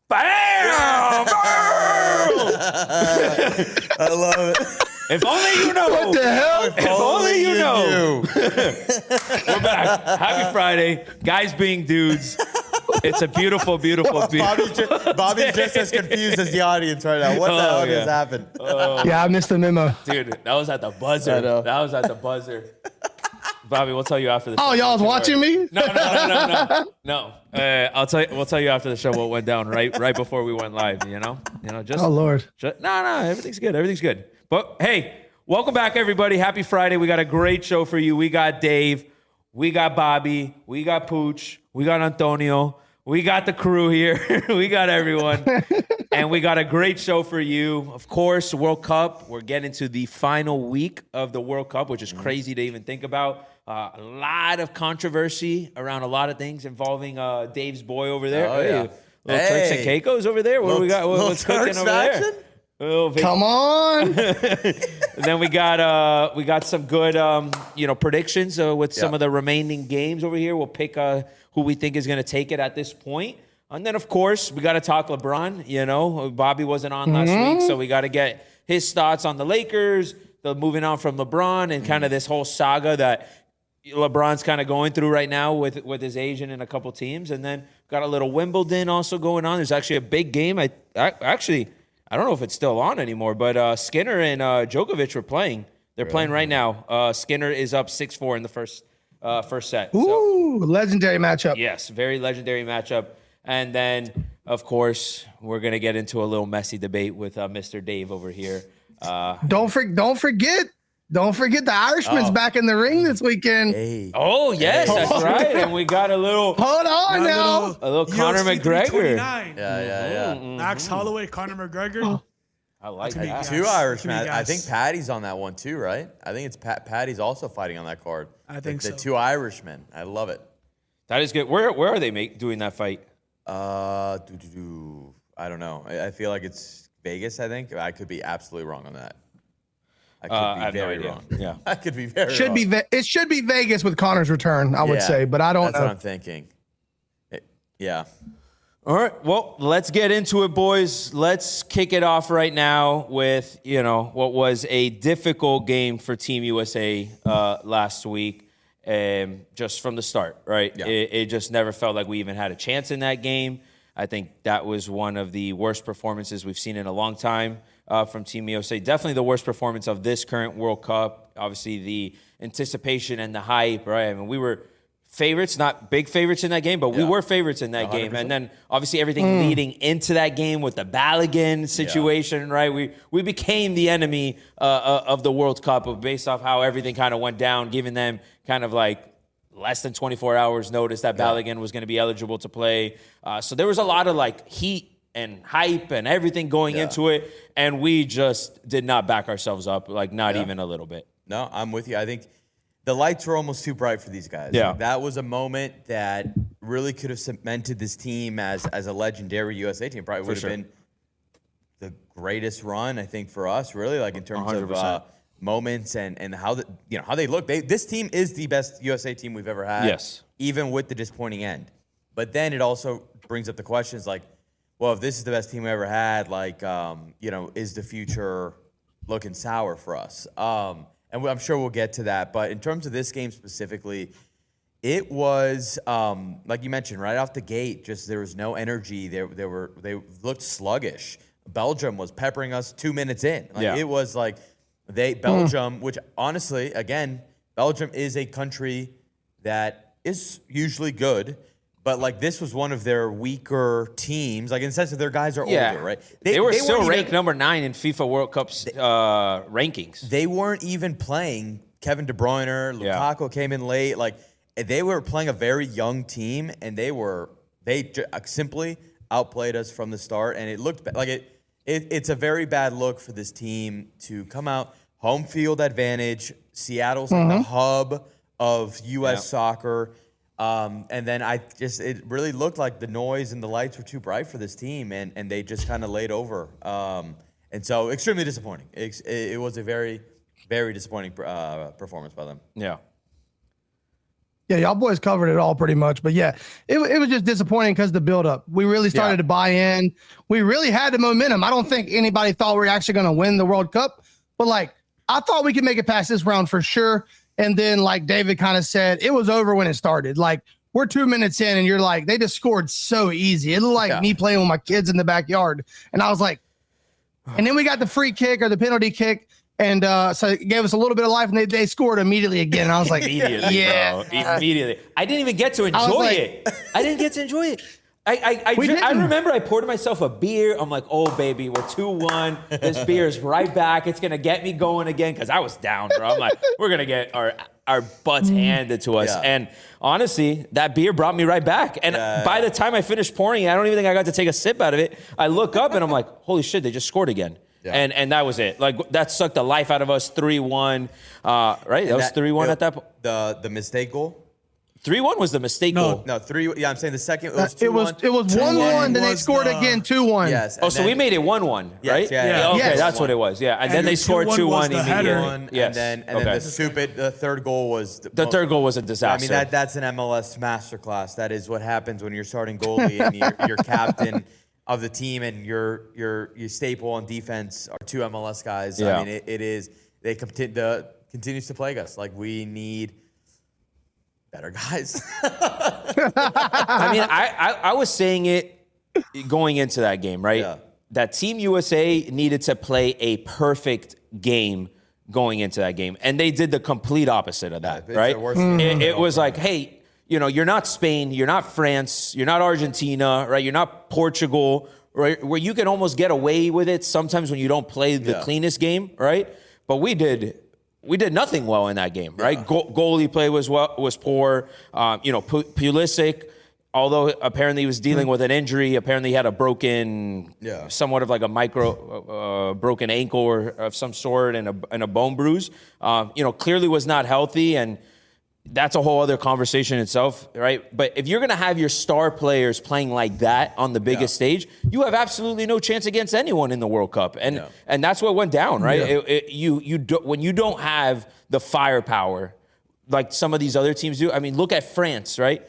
Bam! I love it. If only you know. What the hell? If only you know. We're back. Happy Friday. Guys being dudes. It's a beautiful, beautiful, beautiful. Bobby's just as confused as the audience right now. What the hell just happened? Yeah, I missed the memo. Dude, that was at the buzzer. That was at the buzzer. Bobby, we'll tell you after the show. Oh, y'all was watching me? No. We'll tell you after the show what went down right before we went live. Just. Oh, Lord. No, everything's good. Everything's good. But hey, welcome back, everybody. Happy Friday. We got a great show for you. We got Dave, we got Bobby, we got Pooch, we got Antonio, we got the crew here, we got everyone, and we got a great show for you. Of course, World Cup. We're getting to the final week of the World Cup, which is crazy to even think about. A lot of controversy around a lot of things involving Dave's boy over there. Oh, yeah. Little Turks and Caicos over there. What do we got? What's cooking over there? Come on. And then we got some good predictions with some of the remaining games over here. We'll pick who we think is going to take it at this point. And then, of course, we got to talk LeBron. Bobby wasn't on last week, so we got to get his thoughts on the Lakers, the moving on from LeBron, and kind of this whole saga that LeBron's kind of going through right now with his agent and a couple teams. And then got a little Wimbledon also going on. There's actually a big game. I don't know if it's still on anymore, but Skinner and Djokovic were playing. They're playing right now. Skinner is up 6-4 in the first set. Ooh, legendary matchup. Yes, very legendary matchup. And then, of course, we're going to get into a little messy debate with Mr. Dave over here. Don't forget the Irishman's back in the ring this weekend. Hey. Oh, yes, that's right. And we got a little Hold on now. a little Conor UFC McGregor. 329. Yeah. Max Holloway, Conor McGregor. I like To me, that. guys. Two Irishmen. To me, I guys. think Patty's on that one too, right? I think it's Patty's also fighting on that card. I think the so. two Irishmen. I love it. That is good. Where are they doing that fight? I don't know. I feel like it's Vegas, I think. I could be absolutely wrong on that. I could I be have no very idea. wrong. Yeah. I could be very Should wrong. be it should be Vegas with Connor's return, I would Yeah, say, but I don't That's know. what I'm thinking. Yeah. All right, well, let's get into it, boys. Let's kick it off right now with, what was a difficult game for Team USA last week, just from the start, right? Yeah. It just never felt like we even had a chance in that game. I think that was one of the worst performances we've seen in a long time from Team USA. Definitely the worst performance of this current World Cup. Obviously, the anticipation and the hype, right? I mean, we were favorites, not big favorites in that game, but we were favorites in that 100%. game. And then obviously everything leading into that game with the Balogun situation, right? We became the enemy of the World Cup based off how everything kind of went down, giving them kind of like less than 24 hours notice that Balogun was going to be eligible to play. So there was a lot of like heat and hype and everything going into it. And we just did not back ourselves up, like not even a little bit. No, I'm with you. I think the lights were almost too bright for these guys. Yeah. Like, that was a moment that really could have cemented this team as a legendary USA team. Probably would have been the greatest run, I think, for us, really, like in terms 100%. of moments and how how they look. This team is the best USA team we've ever had. Yes. Even with the disappointing end. But then it also brings up the questions like, well, if this is the best team we ever had, like, is the future looking sour for us? And I'm sure we'll get to that. But in terms of this game specifically, it was, like you mentioned, right off the gate, just there was no energy. They looked sluggish. Belgium was peppering us 2 minutes in. It was like Belgium, which honestly, again, Belgium is a country that is usually good. But, like, this was one of their weaker teams, like, in the sense that their guys are older, right? They were still weren't ranked number 9 in FIFA World Cup's rankings. They weren't even playing. Kevin De Bruyne, Lukaku came in late. Like, they were playing a very young team, and they simply outplayed us from the start. And it looked like it's a very bad look for this team to come out, home field advantage. Seattle's like the hub of U.S. soccer. And then it really looked like the noise and the lights were too bright for this team, and they just kind of laid over. And so extremely disappointing. It was a very, very disappointing performance by them. Yeah. Yeah, y'all boys covered it all pretty much. But yeah, it was just disappointing because the buildup. We really started to buy in. We really had the momentum. I don't think anybody thought we were actually going to win the World Cup. But, like, I thought we could make it past this round for sure. And then, like David kind of said, it was over when it started. Like, we're 2 minutes in, and you're like, they just scored so easy. It looked like me playing with my kids in the backyard. And I was like, and then we got the free kick or the penalty kick. And so it gave us a little bit of life, and they scored immediately again. And I was like, Immediately. I didn't even get to enjoy it. I didn't get to enjoy it. I remember I poured myself a beer. I'm like, oh, baby, we're 2-1. This beer is right back. It's going to get me going again because I was down, bro. I'm like, we're going to get our butts handed to us. Yeah. And honestly, that beer brought me right back. And by the time I finished pouring it, I don't even think I got to take a sip out of it. I look up, and I'm like, holy shit, they just scored again. Yeah. And that was it. Like, that sucked the life out of us. 3-1, right? That was 3-1 at that point. The mistake goal. 3-1 was the mistake goal. No, 3. Yeah, I'm saying the second. It was 2-1. It was 1-1. Then they scored again 2-1. Yes. Oh, so we made it 1-1, right? Yeah. Okay, yes. that's what it was. Yeah, and then they scored 2-1 immediately. Yes. And then the third goal was the third goal was a disaster. I mean, that's an MLS masterclass. That is what happens when you're starting goalie and you're captain of the team, and your staple on defense are 2 MLS guys. Yeah. I mean, it is. They continues to plague us. Like, we need better guys. I mean, I was saying it going into that game, right? Yeah. That Team USA needed to play a perfect game going into that game, and they did the complete opposite of that, right? It was like, hey, you know, you're not Spain, you're not France, you're not Argentina, right? You're not Portugal, right? Where you can almost get away with it sometimes when you don't play the cleanest game, right? But we did nothing well in that game, right? Goalie play was poor. Pulisic, although apparently he was dealing with an injury, apparently he had a broken, somewhat of like a broken ankle or of some sort and a bone bruise. Clearly was not healthy, and that's a whole other conversation itself, right? But if you're going to have your star players playing like that on the biggest stage, you have absolutely no chance against anyone in the World Cup. And that's what went down, right? Yeah. When you don't have the firepower like some of these other teams do. I mean, look at France, right?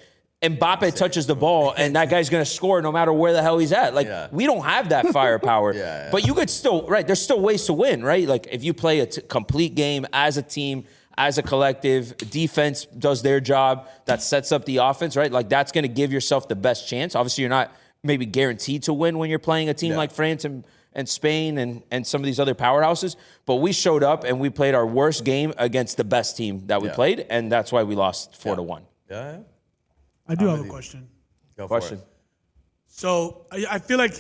Mbappe touches the ball, and that guy's going to score no matter where the hell he's at. Like, we don't have that firepower. But you could still, right, there's still ways to win, right? Like, if you play a complete game as a team, as a collective, defense does their job, that sets up the offense, right? Like, that's going to give yourself the best chance. Obviously, you're not maybe guaranteed to win when you're playing a team like France and Spain and some of these other powerhouses. But we showed up, and we played our worst game against the best team that we played, and that's why we lost 4-1. Yeah. I do have a question. Go for it. So I feel like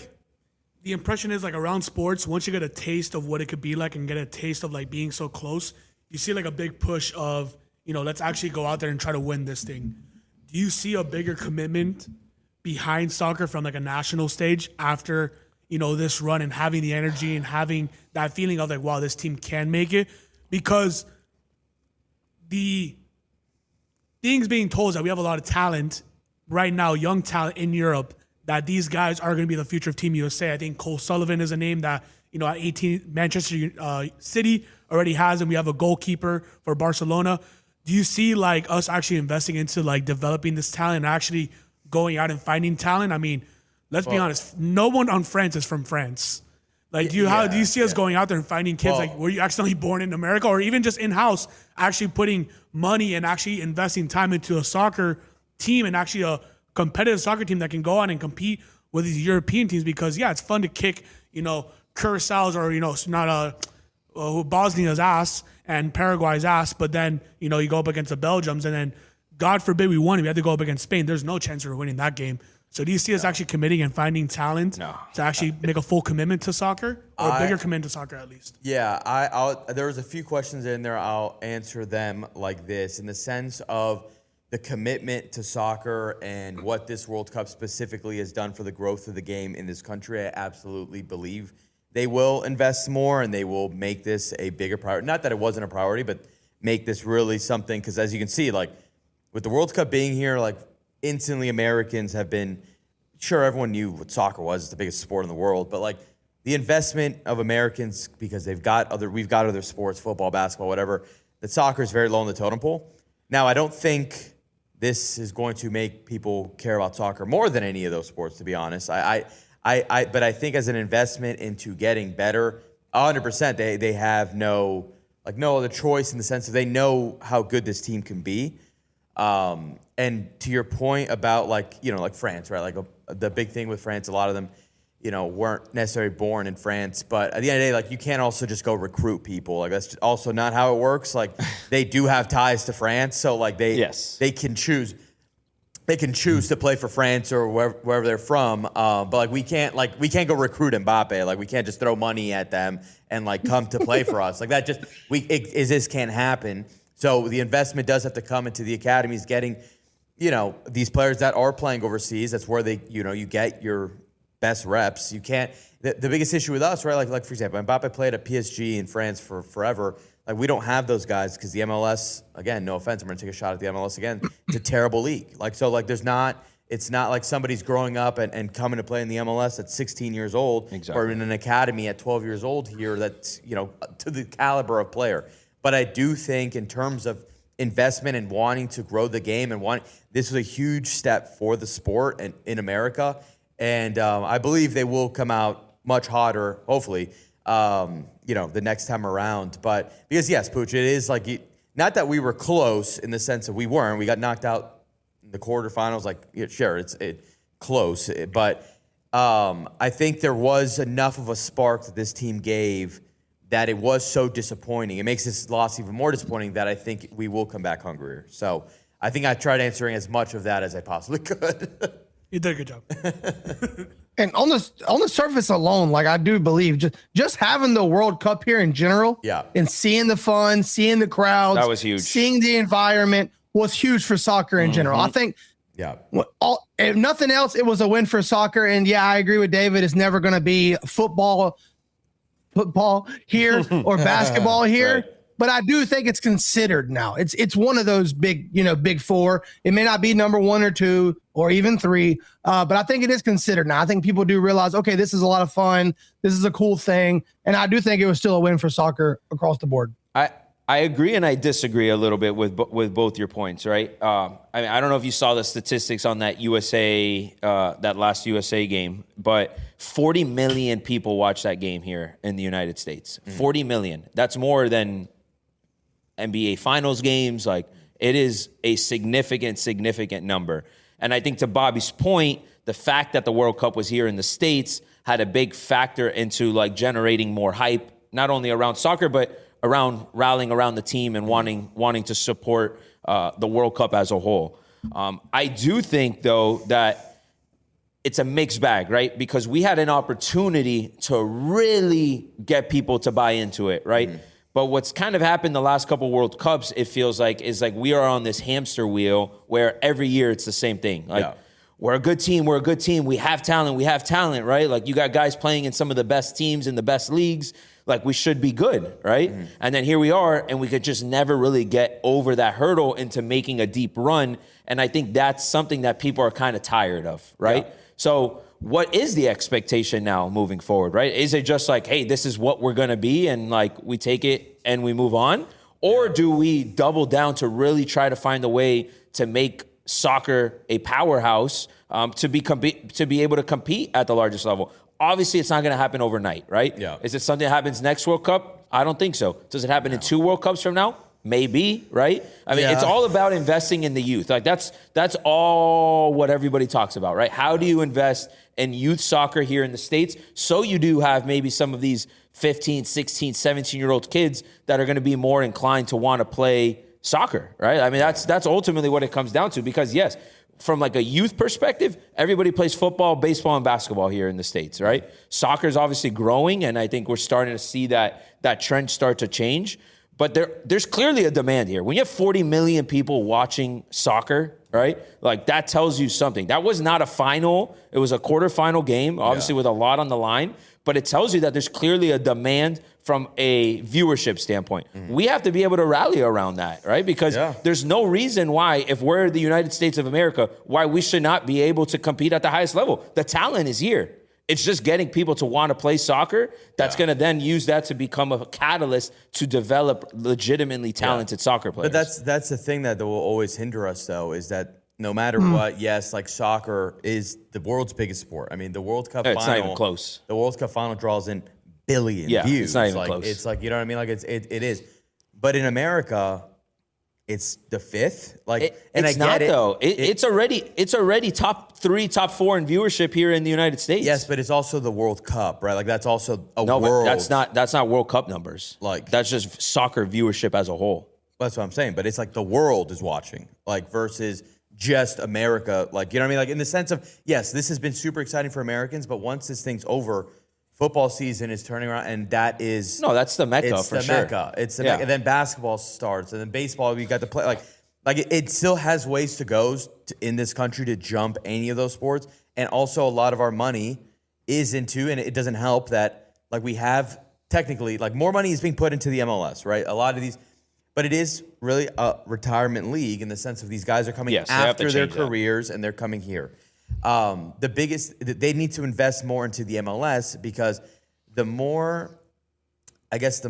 the impression is, like, around sports, once you get a taste of what it could be like and get a taste of, like, being so close, you see, like, a big push of, let's actually go out there and try to win this thing. Do you see a bigger commitment behind soccer from, like, a national stage after, this run and having the energy and having that feeling of, like, wow, this team can make it? Because the things being told is that we have a lot of talent right now, young talent in Europe, that these guys are going to be the future of Team USA. I think Cole Sullivan is a name that, at 18, Manchester City already has, and we have a goalkeeper for Barcelona. Do you see, like, us actually investing into, like, developing this talent and actually going out and finding talent? I mean, let's be honest, no one on France is from France. Like, do you see us going out there and finding kids, like, were you accidentally born in America, or even just in-house, actually putting money and actually investing time into a soccer team and actually a competitive soccer team that can go out and compete with these European teams? Because, it's fun to kick, Curaçao's or, Bosnia's ass and Paraguay's ass, but then, you go up against the Belgiums, and then, God forbid we won, we had to go up against Spain. There's no chance of winning that game. So do you see us actually committing and finding talent to actually make a full commitment to soccer, or a bigger commitment to soccer at least? Yeah, there was a few questions in there. I'll answer them like this, in the sense of the commitment to soccer and what this World Cup specifically has done for the growth of the game in this country. I absolutely believe they will invest more, and they will make this a bigger priority. Not that it wasn't a priority, but make this really something. Because as you can see, like, with the World Cup being here, like, instantly Americans have been, sure, everyone knew what soccer was. It's the biggest sport in the world. But, like, the investment of Americans, because we've got other sports, football, basketball, whatever, that soccer is very low on the totem pole. Now, I don't think this is going to make people care about soccer more than any of those sports, to be honest. But I think as an investment into getting better, 100%, they have no other choice in the sense that they know how good this team can be. And to your point about like France, right? Like the big thing with France, a lot of them, weren't necessarily born in France, but at the end of the day, like you can't also just go recruit people. Like that's also not how it works. Like they do have ties to France, so like they can choose to play for France or wherever they're from. But like we can't go recruit Mbappe. Like we can't just throw money at them and like come to play for us. Like that just can't happen. So the investment does have to come into the academies, getting these players that are playing overseas. That's where they you get your best reps. You can't. The biggest issue with us, right? Like for example, Mbappe played at PSG in France for forever. Like we don't have those guys because the MLS. Again, no offense, I'm going to take a shot at the MLS again. It's a terrible league. It's not like somebody's growing up and coming to play in the MLS at 16 years old, or in an academy at 12 years old here. That's to the caliber of player. But I do think in terms of investment and wanting to grow the game this was a huge step for the sport and in America. And I believe they will come out much hotter, hopefully, the next time around. But because, yes, Pooch, it is like, not that we were close in the sense that we weren't. We got knocked out in the quarterfinals. Sure, it's close. But I think there was enough of a spark that this team gave that it was so disappointing. It makes this loss even more disappointing that I think we will come back hungrier. So I think I tried answering as much of that as I possibly could. You did a good job. And on the surface alone, like I do believe just having the World Cup here in general, and seeing the fun, seeing the crowds, that was huge. Seeing the environment was huge for soccer in general. I think, if nothing else, it was a win for soccer. And I agree with David. It's never going to be football here or basketball here. Right. But I do think it's considered now. It's one of those big four. It may not be number 1 or 2 or even 3, but I think it is considered now. I think people do realize, okay, this is a lot of fun. This is a cool thing. And I do think it was still a win for soccer across the board. I agree and I disagree a little bit with both your points, right? I don't know if you saw the statistics on that that last USA game, but 40 million people watched that game here in the United States. 40 million. That's more than NBA Finals games. Like, it is a significant number. And I think to Bobby's point, the fact that the World Cup was here in the States had a big factor into like generating more hype, not only around soccer, but around rallying around the team and wanting to support the World Cup as a whole. I do think, though, that it's a mixed bag, right? Because we had an opportunity to really get people to buy into it, right? But what's kind of happened the last couple World Cups, it feels like, is like we are on this hamster wheel where every year it's the same thing. Like, we're a good team. We have talent, right? Like, you got guys playing in some of the best teams in the best leagues. Like, we should be good, right? And then here we are, and we could just never really get over that hurdle into making a deep run. And I think that's something that people are kind of tired of, right? So what is the expectation now moving forward, right? Is it just like, hey, this is what we're going to be, and like we take it and we move on? Or do we double down to really try to find a way to make soccer a powerhouse to be able to compete at the largest level? Obviously, it's not going to happen overnight, right? Is it something that happens next World Cup? I don't think so. Does it happen in 2 World Cups from now? Maybe, right? I mean, it's all about investing in the youth. Like, that's all what everybody talks about, right? How do you invest in youth soccer here in the States so you do have maybe some of these 15, 16, 17-year-old kids that are going to be more inclined to want to play soccer, right? I mean, that's ultimately what it comes down to, because, yes, from like a youth perspective, everybody plays football, baseball, and basketball here in the States, right? Soccer is obviously growing, and I think we're starting to see that trend start to change. But there's clearly a demand here. When you have 40 million people watching soccer, right? Like, that tells you something. That was not a final. It was a quarterfinal game, obviously with a lot on the line. But it tells you that there's clearly a demand from a viewership standpoint. We have to be able to rally around that, right? Because there's no reason why, if we're the United States of America, why we should not be able to compete at the highest level. The talent is here. It's just getting people to want to play soccer. That's going to then use that to become a catalyst to develop legitimately talented soccer players. But that's the thing that will always hinder us, though, is that no matter what, yes, like soccer is the world's biggest sport. I mean, the World Cup final. It's not even close. The World Cup final draws in billion views. It's not even close. It's like, you know what I mean? Like it is. But in America, it's the fifth. It's already top 3, top 4 in viewership here in the United States. Yes, but it's also the World Cup, right? Like that's also a no, world. but that's not World Cup numbers. Like that's just soccer viewership as a whole. That's what I'm saying. But it's like the world is watching, like versus just America. Like, you know what I mean? Like in the sense of, yes, this has been super exciting for Americans, but once this thing's over, football season is turning around, and that is that's the mecca it's for the sure. Mecca. It's the Mecca. And then basketball starts, and then baseball. We got to play like it still has ways to go in this country to jump any of those sports, and also a lot of our money is into, and it doesn't help that like we have technically like more money is being put into the MLS, right? A lot of these, but it is really a retirement league in the sense of these guys are coming after their careers and they're coming here. The biggest, they need to invest more into the MLS because what's the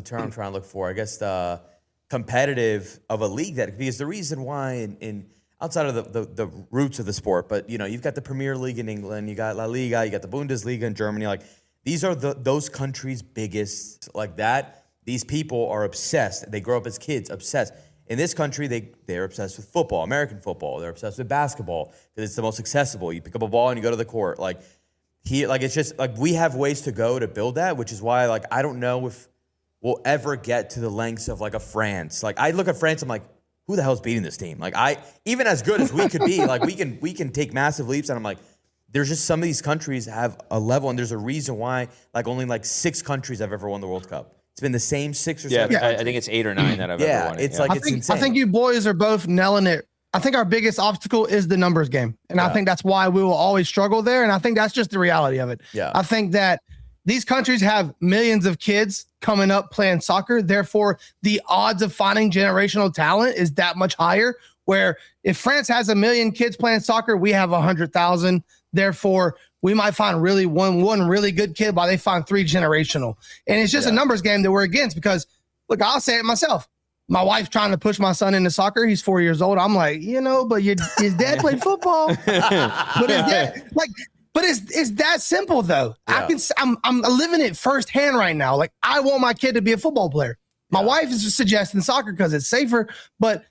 term I'm trying to look for? I guess the competitive of a league because the reason why in outside of the roots of the sport, but you know, you've got the Premier League in England, you got La Liga, you got the Bundesliga in Germany, like these are those countries' biggest, like that. These people are obsessed. They grow up as kids, obsessed. In this country, they're obsessed with football, American football. They're obsessed with basketball because it's the most accessible. You pick up a ball and you go to the court. Like it's just like we have ways to go to build that, which is why like I don't know if we'll ever get to the lengths of like a France. Like I look at France, I'm like, who the hell's beating this team? Like even as good as we could be, like we can take massive leaps, and I'm like, there's just some of these countries have a level, and there's a reason why like only like 6 countries have ever won the World Cup. It's been the same 6 or 7. I think it's 8 or 9 that I've ever won. It's like it's insane. I think you boys are both nailing it. I think our biggest obstacle is the numbers game. And I think that's why we will always struggle there. And I think that's just the reality of it. Yeah. I think that these countries have millions of kids coming up playing soccer. Therefore, the odds of finding generational talent is that much higher. Where if France has 1 million kids playing soccer, we have 100,000. Therefore, we might find really one really good kid while they find 3 generational. And it's just a numbers game that we're against because, look, I'll say it myself. My wife's trying to push my son into soccer. He's 4 years old. I'm like, but his dad played football. But it's that simple though. Yeah. I'm living it firsthand right now. Like I want my kid to be a football player. My wife is suggesting soccer because it's safer, but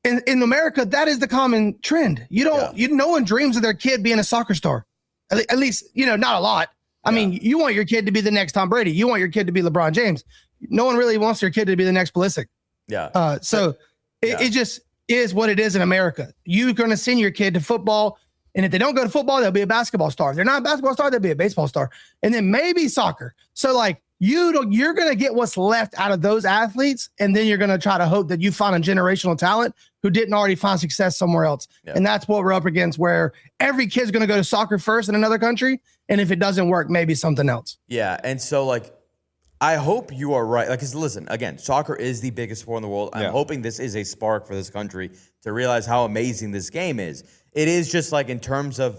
in America, that is the common trend. No one dreams of their kid being a soccer star. At least, not a lot. I mean, you want your kid to be the next Tom Brady. You want your kid to be LeBron James. No one really wants their kid to be the next Pulisic. Yeah. It just is what it is in America. You're going to send your kid to football, and if they don't go to football, they'll be a basketball star. If they're not a basketball star, they'll be a baseball star, and then maybe soccer. So, like, you're going to get what's left out of those athletes, and then you're going to try to hope that you find a generational talent who didn't already find success somewhere else. Yeah. And that's what we're up against, where every kid's going to go to soccer first in another country, and if it doesn't work, maybe something else. Yeah, and so, like, I hope you are right. Like, 'cause listen, again, soccer is the biggest sport in the world. I'm hoping this is a spark for this country to realize how amazing this game is. It is just like in terms of,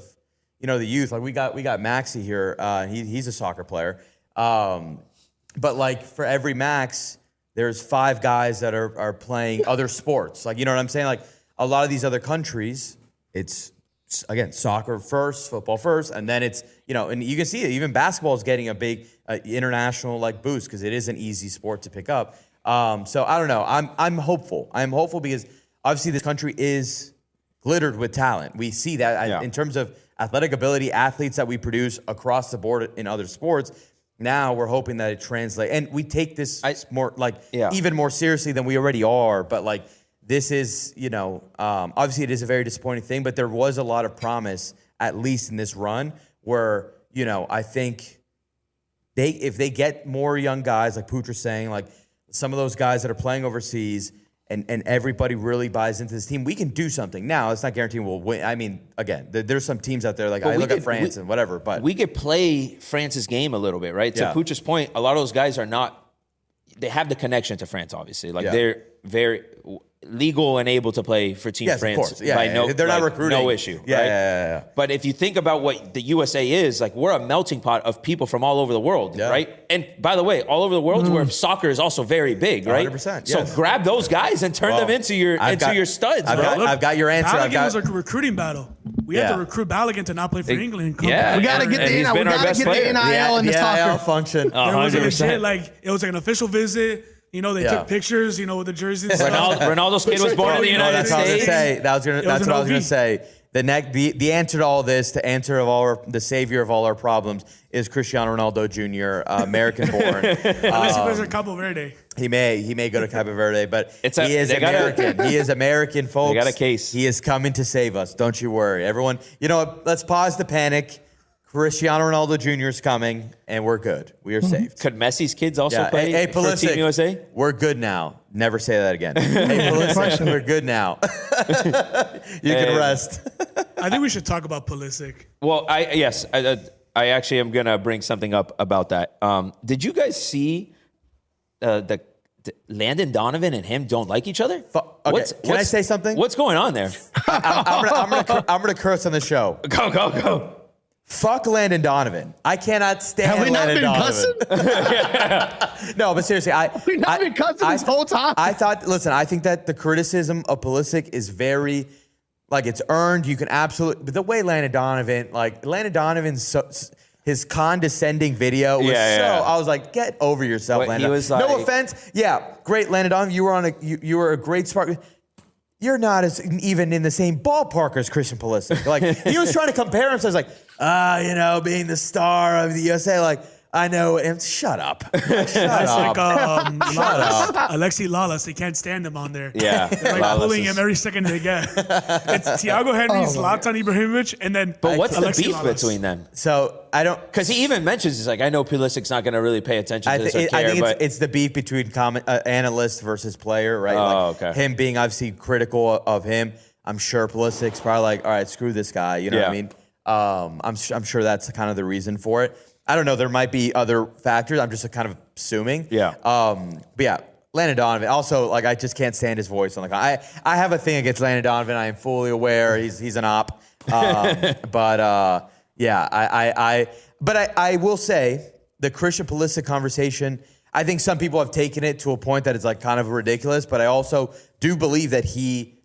the youth. Like we got Maxi here. He's a soccer player. But like for every Max, there's 5 guys that are playing other sports. Like, you know what I'm saying? Like a lot of these other countries, it's again soccer first, football first, and then it's and you can see it. Even basketball is getting a big international like boost because it is an easy sport to pick up. So I don't know. I'm hopeful. I'm hopeful because obviously this country is glittered with talent. We see that in terms of athletic ability, athletes that we produce across the board in other sports. Now we're hoping that it translates, and we take this more even more seriously than we already are. But like this is, obviously it is a very disappointing thing. But there was a lot of promise, at least in this run, where I think if they get more young guys like Putra's saying, like some of those guys that are playing overseas, and everybody really buys into this team, we can do something. Now, it's not guaranteed we'll win. I mean, again, there's some teams out there, like I look at France and whatever, but we could play France's game a little bit, right? To Pucha's point, a lot of those guys they have the connection to France, obviously. Like they're very, legal and able to play for Team Yes, France. of course. Yeah, they're not recruiting. No issue. Yeah, right? yeah. But if you think about what the USA is, like we're a melting pot of people from all over the world, right? And by the way, all over the world where soccer is also very big, right? 100%. So grab those guys and turn them into your studs, bro. I've got your answer. Balogun was a recruiting battle. We had to recruit Balogun to not play for England. Yeah, we got to get the he's been our best player. NIL in the NIL soccer function. There was a legit, like, it was like an official visit. You know, they took pictures, with the jerseys. Ronaldo's kid was born in the United States. That's what I was going to say. The answer to all this, the savior of all our problems, is Cristiano Ronaldo Jr., American born. Unless he plays at Cabo Verde. He may go to Cabo Verde, but he is they American. He is American, folks. They got a case. He is coming to save us. Don't you worry, everyone. You know what? Let's pause the panic. Cristiano Ronaldo Jr. is coming, and we're good. We are saved. Could Messi's kids also play for Pulisic, Team USA? We're good now. Never say that again. Hey, Pulisic, we're good now. You can rest. I think we should talk about Pulisic. Well, I actually am gonna bring something up about that. Did you guys see the Landon Donovan and him don't like each other? Okay. Can I say something? What's going on there? I'm gonna curse on the show. Go. Fuck Landon Donovan. I cannot stand Landon Donovan. No, but seriously, we've not been cussing this whole time. I think that the criticism of Pulisic is very, it's earned. You can absolutely, but the way Landon Donovan's his condescending video was I was like, get over yourself, Landon. No offense. Yeah, great, Landon Donovan. You were a great spark. You're not even in the same ballpark as Christian Pulisic. Like, he was trying to compare himself. Like, being the star of the USA. I know. And shut up. Shut up. Alexi Lalas. They can't stand him on there. Yeah. They're bullying him every second they get. It's Thiago Henry, Zlatan Ibrahimovic, and then But what's Alexi the beef Lalas. between them? So I don't, because he even mentions, he's like, I know Pulisic's not going to really pay attention to this or care, I think but it's the beef between analyst versus player, right? Okay. Him being obviously critical of him. I'm sure Pulisic's probably like, all right, screw this guy. You know what I mean? I'm sure that's kind of the reason for it. I don't know. There might be other factors. I'm just kind of assuming. Yeah. But yeah, Landon Donovan. Also, I just can't stand his voice on the. I have a thing against Landon Donovan. I am fully aware he's an op. But I will say the Christian Pulisic conversation. I think some people have taken it to a point that it's kind of ridiculous. But I also do believe that he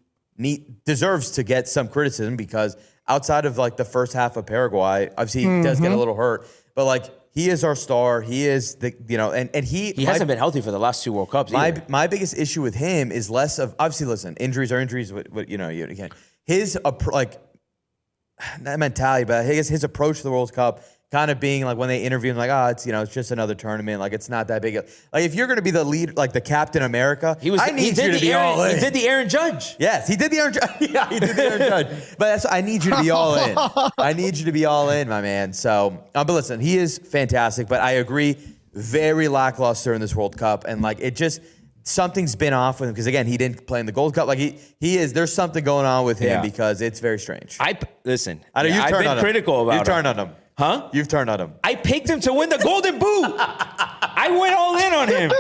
deserves to get some criticism because outside of the first half of Paraguay, obviously he does get a little hurt. But he is our star. He is and he hasn't been healthy for the last 2 World Cups either. My biggest issue with him is less of, obviously, listen, injuries are injuries. But you can't. His not mentality, but his approach to the World Cup kind of being when they interview him, it's just another tournament. It's not that big. If you're going to be the lead, the Captain America, I need you to be all in. He did the Aaron Judge. Yes, he did the Aaron Judge. Yeah, he did the Aaron Judge. But I need you to be all in. I need you to be all in, my man. So, but listen, he is fantastic. But I agree, very lackluster in this World Cup. And it just, something's been off with him. Because again, he didn't play in the Gold Cup. He is, there's something going on with him because it's very strange. I've been critical about him. You've turned on him. Huh? You've turned on him. I picked him to win the Golden Boot. I went all in on him.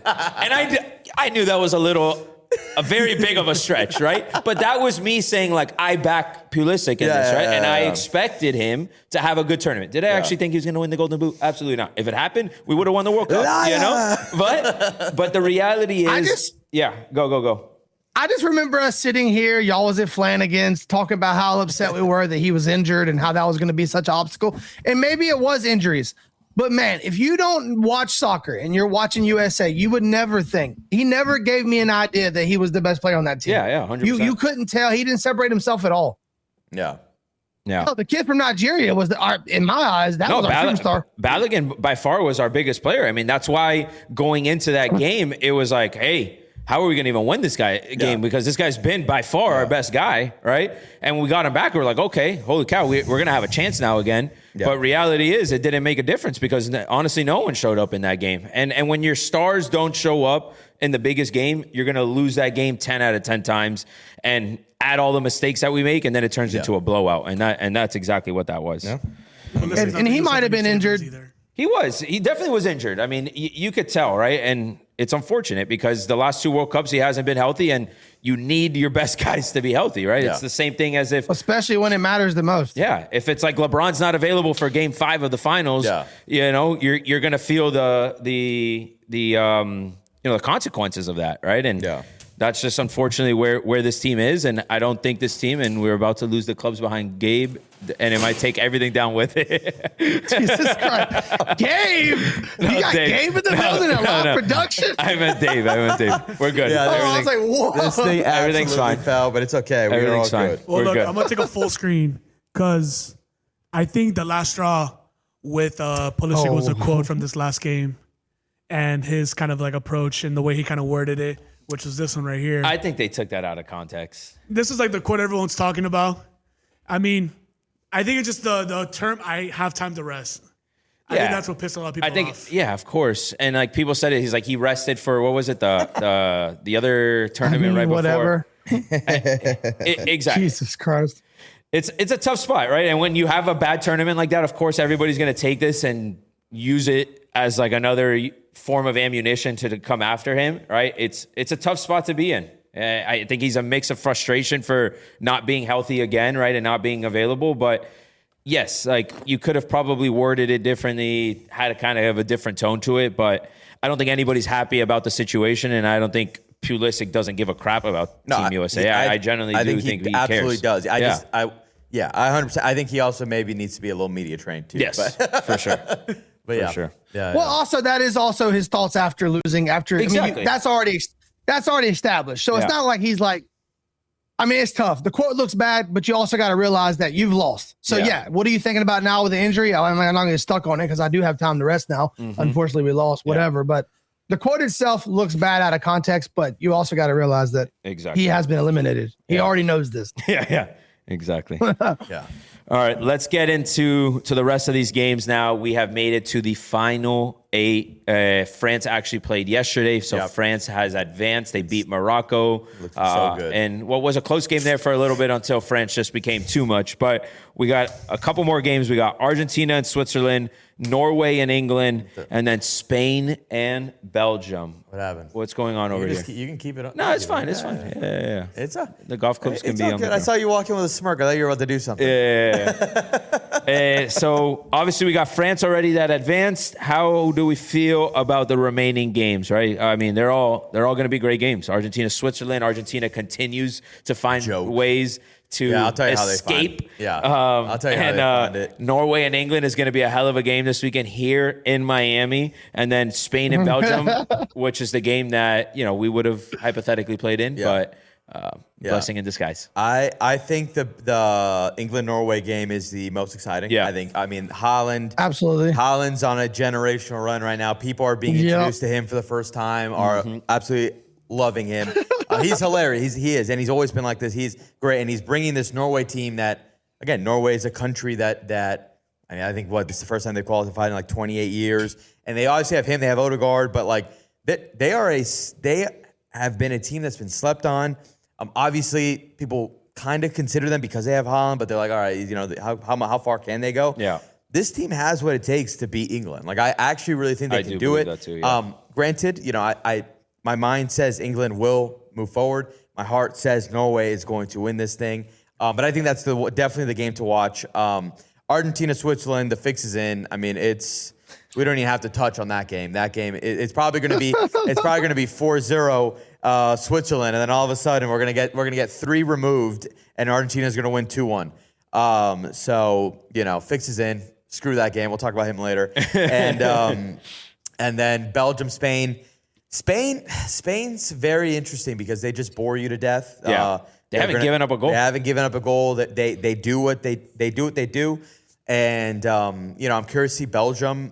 And I knew that was a very big of a stretch, right? But that was me saying, I back Pulisic in this, right? And I expected him to have a good tournament. Did I actually think he was going to win the Golden Boot? Absolutely not. If it happened, we would have won the World Cup, But the reality is, go. I just remember us sitting here, y'all was at Flanagan's, talking about how upset we were that he was injured and how that was going to be such an obstacle. And maybe it was injuries. But, man, if you don't watch soccer and you're watching USA, you would never think. He never gave me an idea that he was the best player on that team. Yeah, 100%. You couldn't tell. He didn't separate himself at all. Yeah. No, the kid from Nigeria was, in my eyes, was our superstar. Balogun, by far, was our biggest player. I mean, that's why going into that game, it was like, hey, how are we going to even win this game? Because this guy's been by far our best guy, right? And we got him back. We're like, okay, holy cow, we're going to have a chance now again. Yeah. But reality is it didn't make a difference because honestly, no one showed up in that game. And when your stars don't show up in the biggest game, you're going to lose that game 10 out of 10 times and add all the mistakes that we make. And then it turns into a blowout. And that's exactly what that was. Yeah. And he might have been injured. He was. He definitely was injured. I mean, you could tell, right? And it's unfortunate because the last 2 World Cups he hasn't been healthy, and you need your best guys to be healthy, right? Yeah. It's the same thing as if, especially when it matters the most. yeah, if it's like LeBron's not available for Game 5 of the finals, you know, you're gonna feel the consequences of that, right? And that's just unfortunately where this team is, and I don't think this team, and we're about to lose the clubs behind Gabe, and it might take everything down with it. Jesus Christ. Gabe! You got Gabe in the building at live production? I meant Dave. We're good. Yeah, I was like, whoa. This thing Everything's absolutely fine. fell, but it's okay. We're all Everything's fine. good. Well, We're look, good. I'm gonna take a full screen because I think the last straw with Pulisic was a quote from this last game, and his kind of like approach and the way he kind of worded it, which was this one right here. I think they took that out of context. This is like the quote everyone's talking about. I mean, I think it's just the term "I have time to rest." I think that's what pissed a lot of people off. Yeah, of course. And like people said it, he's like he rested for what was it the other tournament right whatever. before. Exactly. Jesus Christ. It's a tough spot, right? And when you have a bad tournament like that, of course everybody's going to take this and use it as like another form of ammunition to come after him, right? It's a tough spot to be in. I think he's a mix of frustration for not being healthy again, right, and not being available. But yes, like you could have probably worded it differently, had a kind of a different tone to it. But I don't think anybody's happy about the situation, and I don't think Pulisic doesn't give a crap about Team USA. I genuinely do think he absolutely cares. does. I 100%. I think he also maybe needs to be a little media trained too. Yes, but, for sure. but yeah, For sure. Yeah. Well, also that is also his thoughts after losing. Exactly. I mean, that's already established. So it's not like he's like. I mean, it's tough. The quote looks bad, but you also got to realize that you've lost. So what are you thinking about now with the injury? I'm not going to get stuck on it because I do have time to rest now. Mm-hmm. Unfortunately, we lost. Whatever, but. The quote itself looks bad out of context, but you also got to realize that he has been eliminated. He already knows this. Yeah, exactly. yeah. All right, let's get into the rest of these games now. We have made it to the final 8. France actually played yesterday, so France has advanced. They beat Morocco. Looks so good. And what was a close game there for a little bit until France just became too much. But we got a couple more games. We got Argentina and Switzerland, Norway and England, and then Spain and Belgium. What happened? What's going on over here? You can keep it up. No, it's fine. It's fine. Yeah. It's the golf clubs can be on good. I saw you walk in with a smirk. I thought you were about to do something. So obviously we got France already that advanced. How do we feel about the remaining games, right? I mean, they're all going to be great games. Argentina, Switzerland. Argentina continues to find ways to I'll tell you escape. I'll tell you how they find it. Norway and England is going to be a hell of a game this weekend here in Miami, and then Spain and Belgium, which is the game that we would have hypothetically played in, but. Blessing in disguise. I think the England-Norway game is the most exciting. Yeah. I mean, Haaland. Absolutely. Haaland's on a generational run right now. People are being introduced to him for the first time, are absolutely loving him. He's hilarious. He is, and he's always been like this. He's great, and he's bringing this Norway team that, again, Norway is a country that I mean, I think this is the first time they've qualified in like 28 years, and they obviously have him. They have Odegaard, but like they have been a team that's been slept on. Obviously, people kind of consider them because they have Haaland, but they're like, all right, how far can they go? Yeah. This team has what it takes to beat England. Like, I actually really think they can do it. That too, yeah. Granted, my mind says England will move forward. My heart says Norway is going to win this thing. But I think that's definitely the game to watch. Argentina, Switzerland, the fix is in. I mean, we don't even have to touch on that game. That game, it's probably going to be 4-0 Switzerland, and then all of a sudden we're gonna get 3 removed, and Argentina's gonna win 2-1. So fix is in. Screw that game. We'll talk about him later. And then Belgium, Spain. Spain's very interesting because they just bore you to death. Yeah. They haven't given up a goal. They haven't given up a goal. That they do what they do. And I'm curious to see Belgium.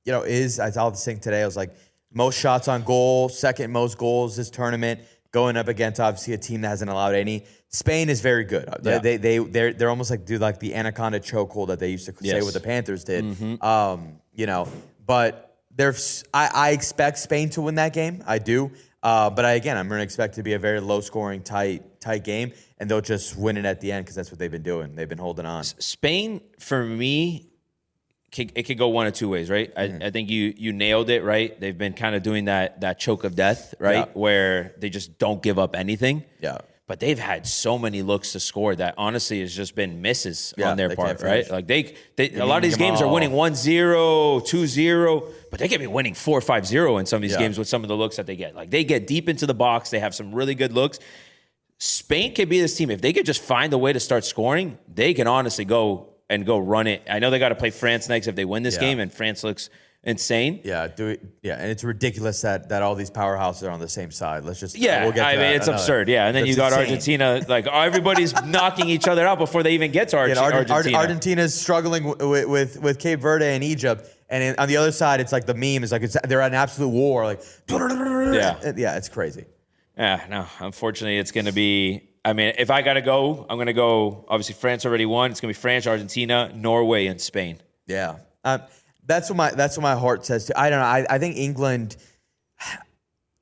I saw this thing today. I was like, most shots on goal, second most goals this tournament, going up against obviously a team that hasn't allowed any. Spain is very good. Yeah. They're almost like the anaconda chokehold that they used to say what the Panthers did. Mm-hmm. But I expect Spain to win that game. I do. But I'm going to expect it to be a very low scoring, tight game, and they'll just win it at the end because that's what they've been doing. They've been holding on. Spain, for me, it could go one of two ways, right? I think you nailed it, right? They've been kind of doing that choke of death, right? Yeah. Where they just don't give up anything. Yeah. But they've had so many looks to score that honestly has just been misses on their they part, can't finish. right? Like they a lot of these games are winning 1-0, 2-0, but they can be winning 4-5-0 in some of these games with some of the looks that they get. Like they get deep into the box, they have some really good looks. Spain could be this team. If they could just find a way to start scoring, they can honestly go run it. I know they got to play France next if they win this game, and France looks insane. Yeah, and it's ridiculous that all these powerhouses are on the same side. Let's just Yeah, we'll get to I mean that it's another. absurd. Yeah, and then That's you got insane. Argentina. Like everybody's knocking each other out before they even get to Argentina. Argentina's struggling with Cape Verde and Egypt, and on the other side, it's like the meme is like they're at an absolute war. Like yeah, it's crazy. Yeah, no. Unfortunately, it's going to be. I mean, if I got to go, I'm going to go. Obviously, France already won. It's going to be France, Argentina, Norway, and Spain. Yeah, that's what my heart says too. I don't know. I think England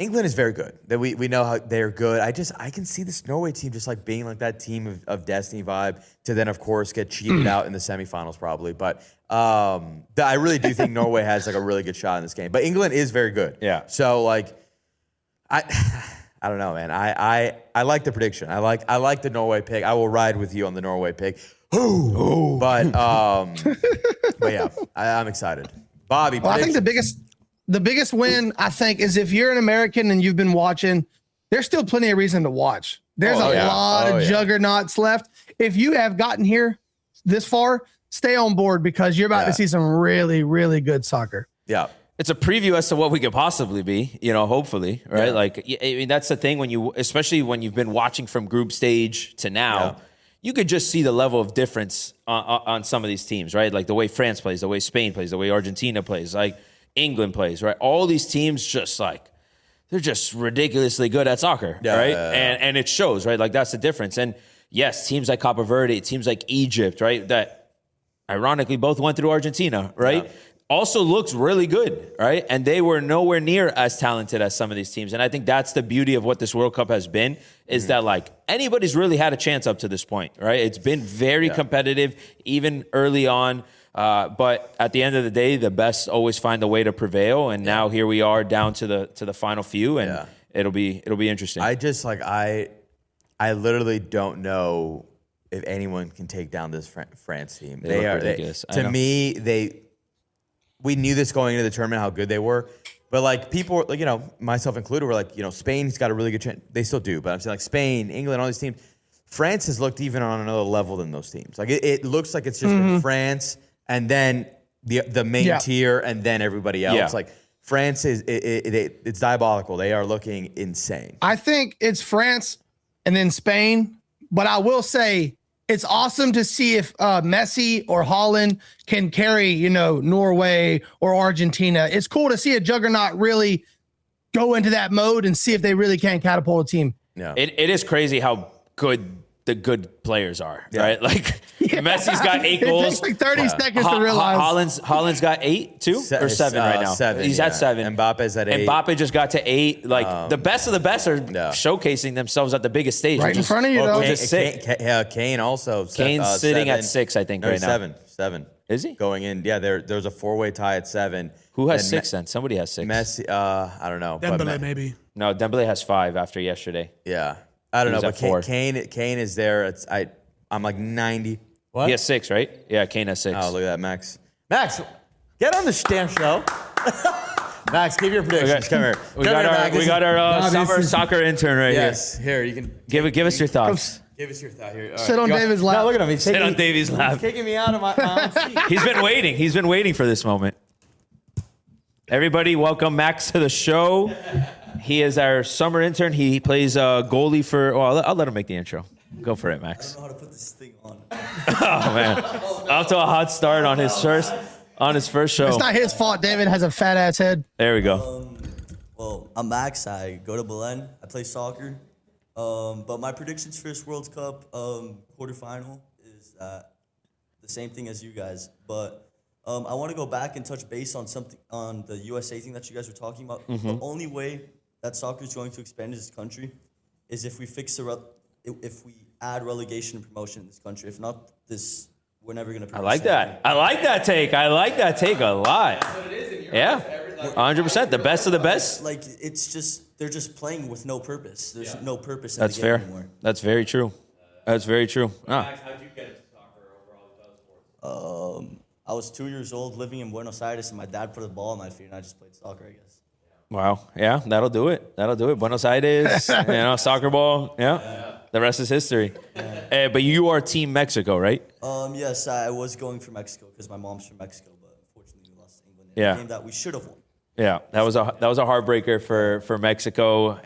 is very good. That we know how they're good. I can see this Norway team just like being like that team of destiny vibe to then of course get cheated out in the semifinals probably. But I really do think Norway has like a really good shot in this game. But England is very good. Yeah. So like I don't know, man. I like the prediction. I like the Norway pick. I will ride with you on the Norway pick. But yeah, I'm excited. Bobby, well, I think the biggest win I think is if you're an American and you've been watching, there's still plenty of reason to watch. There's a lot of juggernauts left. If you have gotten here this far, stay on board because you're about to see some really, really good soccer. Yeah. It's a preview as to what we could possibly be, hopefully, right? Yeah. Like, I mean, that's the thing especially when you've been watching from group stage to now, you could just see the level of difference on some of these teams, right? Like the way France plays, the way Spain plays, the way Argentina plays, like England plays, right? All these teams just like, they're just ridiculously good at soccer, right? And it shows, right? Like that's the difference. And yes, teams like Cape Verde, teams like Egypt, right? That ironically both went through Argentina, right? Yeah. Also looks really good, right? And they were nowhere near as talented as some of these teams. And I think that's the beauty of what this World Cup has been, is that like anybody's really had a chance up to this point, right? It's been very competitive, even early on. But at the end of the day, the best always find a way to prevail. And now here we are down to the final few, and it'll be interesting. I just like I literally don't know if anyone can take down this France team. They look ridiculous. To me, we knew this going into the tournament how good they were, but like people, like myself included, were like Spain's got a really good chance. They still do, but I'm saying like Spain, England, all these teams. France has looked even on another level than those teams. Like it looks like it's just been France and then the main tier and then everybody else. Yeah. Like France it's diabolical. They are looking insane. I think it's France and then Spain, but I will say it's awesome to see if Messi or Haaland can carry, Norway or Argentina. It's cool to see a juggernaut really go into that mode and see if they really can catapult a team. Yeah, it is crazy how good the good players are, right? Like Messi's got 8 goals. It takes like 30 seconds to realize. Haaland's got 8 too, or 7 right now. 7. He's at 7. Mbappe's at 8. Mbappe just got to 8. Like the best of the best are showcasing themselves at the biggest stage. Right in front of you, though. Kane also. Kane's sitting at 6, I think, right now. 7. Is he? Going in, there's a 4-way tie at 7. Who has 6 then? Somebody has 6. Messi, I don't know. Dembele maybe. No, Dembele has 5 after yesterday. Yeah. I don't know, but 4. Kane is there. I'm like 90. What? He has 6, right? Yeah, Kane has 6. Oh, look at that, Max. Max, get on the damn show. Max, give your predictions. Come here. We got our summer soccer intern right here. Yes, here you can give us your thoughts. Give us your thought here. Sit on David's lap. No, look at him. Sit on David's lap. He's kicking me out of my own seat. He's been waiting. He's been waiting for this moment. Everybody, welcome Max to the show. He is our summer intern. He plays goalie for. Well, I'll let him make the intro. Go for it, Max. I don't know how to put this thing on. Oh man, off to a hot start on his first show. It's not his fault. David has a fat ass head. There we go. Well, I'm Max. I go to Belen. I play soccer. But my predictions for this World Cup quarterfinal is the same thing as you guys. But I want to go back and touch base on something on the USA thing that you guys were talking about. The only way that soccer is going to expand in this country is if we if we add relegation and promotion in this country. If not, this we're never gonna. I like that. I like that take. I like that take a lot. Yeah, 100%. The best of the best. Like it's just they're just playing with no purpose. There's no purpose. In That's the game fair. Anymore. That's very true. That's very true. Max, how'd you get into soccer over all these other sports? I was 2 years old, living in Buenos Aires, and my dad put a ball on my feet, and I just played soccer. I guess. Wow. Yeah, that'll do it. That'll do it. Buenos Aires, soccer ball. Yeah. The rest is history. But you are Team Mexico, right? Yes, I was going for Mexico because my mom's from Mexico, but unfortunately we lost to England in Yeah. a game that we should have won. Yeah, that was a heartbreaker for Mexico.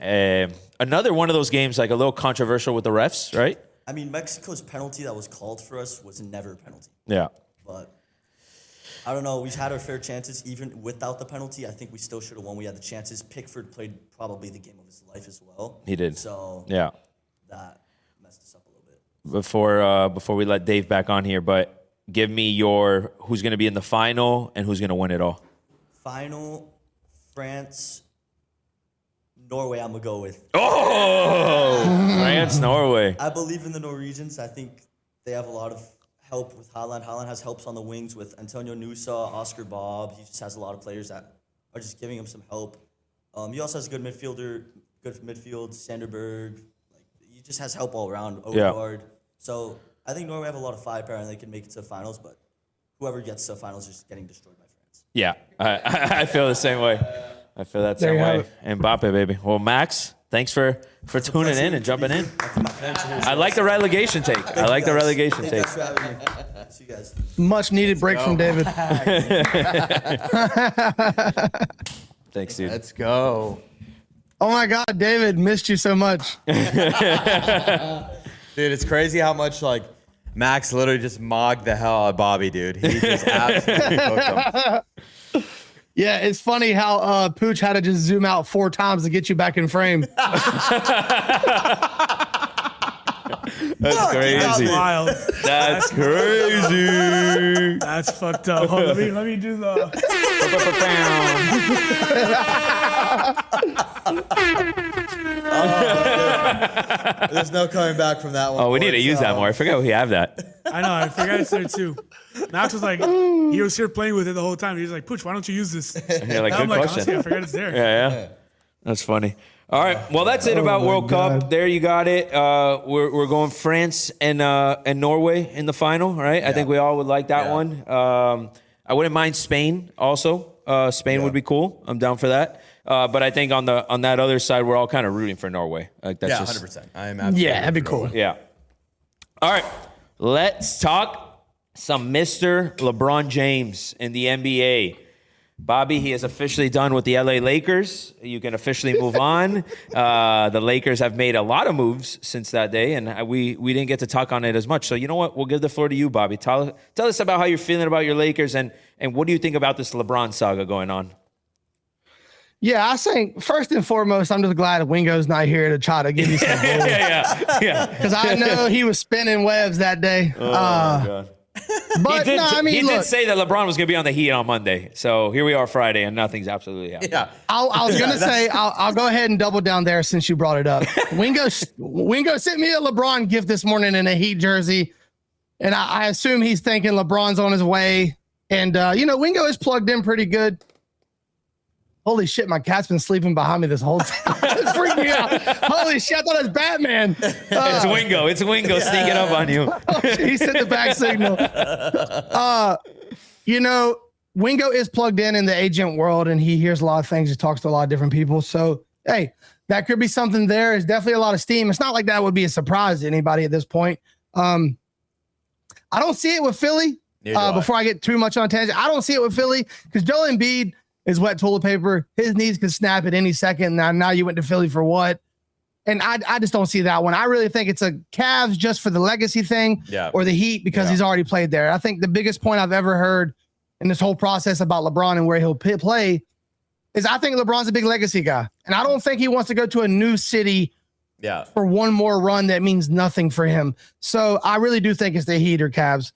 Another one of those games, like a little controversial with the refs, right? I mean, Mexico's penalty that was called for us was never a penalty. Yeah. But I don't know. We've had our fair chances even without the penalty. I think we still should have won. We had the chances. Pickford played probably the game of his life as well. He did. So Yeah. that messed us up a little bit. Before we let Dave back on here, but give me your who's going to be in the final and who's going to win it all. Final, France, Norway, I'm going to go with. Oh, France, Norway. I believe in the Norwegians. I think they have a lot of help with Haaland. Haaland has helps on the wings with Antonio Nusa, Oscar Bob. He just has a lot of players that are just giving him some help. He also has a good midfield, Sanderberg. Like, he just has help all around, Odegaard. So I think Norway have a lot of firepower and they can make it to the finals, but whoever gets to the finals is just getting destroyed by France. Yeah, I feel the same way. I feel that same way. Mbappe, baby. Well, Max, thanks for tuning in and jumping in. I like the relegation take. I like the relegation take. Thanks for having me. See you guys. Much needed break from David. Thanks, dude. Let's go. Oh my God, David, missed you so much. Dude, it's crazy how much like Max literally just mogged the hell out of Bobby, dude. He just absolutely cooked him. Yeah, it's funny how Pooch had to just zoom out 4 times to get you back in frame. That's crazy. Wild. That's crazy. That's fucked up. Hold on, let me do the. There's no coming back from that one. Oh, we need to use that more. I forgot we have that. I know. I forgot it's there too. Max was like, he was here playing with it the whole time. He was like, Pooch, why don't you use this? Yeah, like, I'm good like, question. honestly, I forgot it's there. Yeah. That's funny. All right. Well, that's it about my World Cup. God. There you got it. We're going France and Norway in the final, right? I think we all would like that one. I wouldn't mind Spain also. Spain would be cool. I'm down for that. But I think on that other side, we're all kind of rooting for Norway. Like that's Yeah, just 100%. I am absolutely. Yeah, that'd be cool. yeah. All right. Let's talk some Mr. LeBron James in the NBA. Bobby, he is officially done with the LA Lakers. You can officially move on. The Lakers have made a lot of moves since that day, and we didn't get to talk on it as much. So you know what? We'll give the floor to you, Bobby. Tell us about how you're feeling about your Lakers, and what do you think about this LeBron saga going on? Yeah, I think first and foremost, I'm just glad Wingo's not here to try to give you some bull. yeah. Because I know he was spinning webs that day. Oh, my God. But He no, I mean, did look, say that LeBron was going to be on the Heat on Monday. So here we are Friday, and nothing's absolutely happening. Yeah. I was gonna say I'll go ahead and double down there since you brought it up. Wingo sent me a LeBron gift this morning in a Heat jersey, and I assume he's thinking LeBron's on his way. And Wingo is plugged in pretty good. Holy shit, my cat's been sleeping behind me this whole time. It's freaking me out. Holy shit, I thought it was Batman. It's Wingo. It's Wingo sneaking up on you. He sent the back signal. Wingo is plugged in the agent world, and he hears a lot of things. He talks to a lot of different people. So, hey, that could be something there. There's definitely a lot of steam. It's not like that would be a surprise to anybody at this point. I don't see it with Philly. Before I get too much on tangent, I don't see it with Philly because Joel Embiid is wet toilet paper. His knees could snap at any second. Now you went to Philly for what? And I just don't see that one. I really think it's a Cavs just for the legacy thing or the Heat because he's already played there. I think the biggest point I've ever heard in this whole process about LeBron and where he'll play is I think LeBron's a big legacy guy. And I don't think he wants to go to a new city for one more run that means nothing for him. So I really do think it's the Heat or Cavs.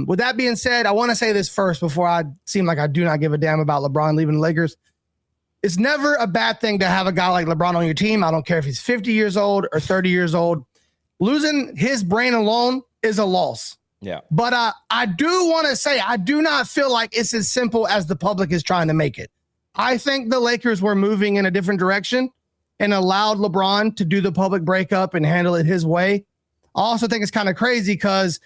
With that being said, I want to say this first before I seem like I do not give a damn about LeBron leaving the Lakers. It's never a bad thing to have a guy like LeBron on your team. I don't care if he's 50 years old or 30 years old. Losing his brain alone is a loss. Yeah. But I do want to say, I do not feel like it's as simple as the public is trying to make it. I think the Lakers were moving in a different direction and allowed LeBron to do the public breakup and handle it his way. I also think it's kind of crazy because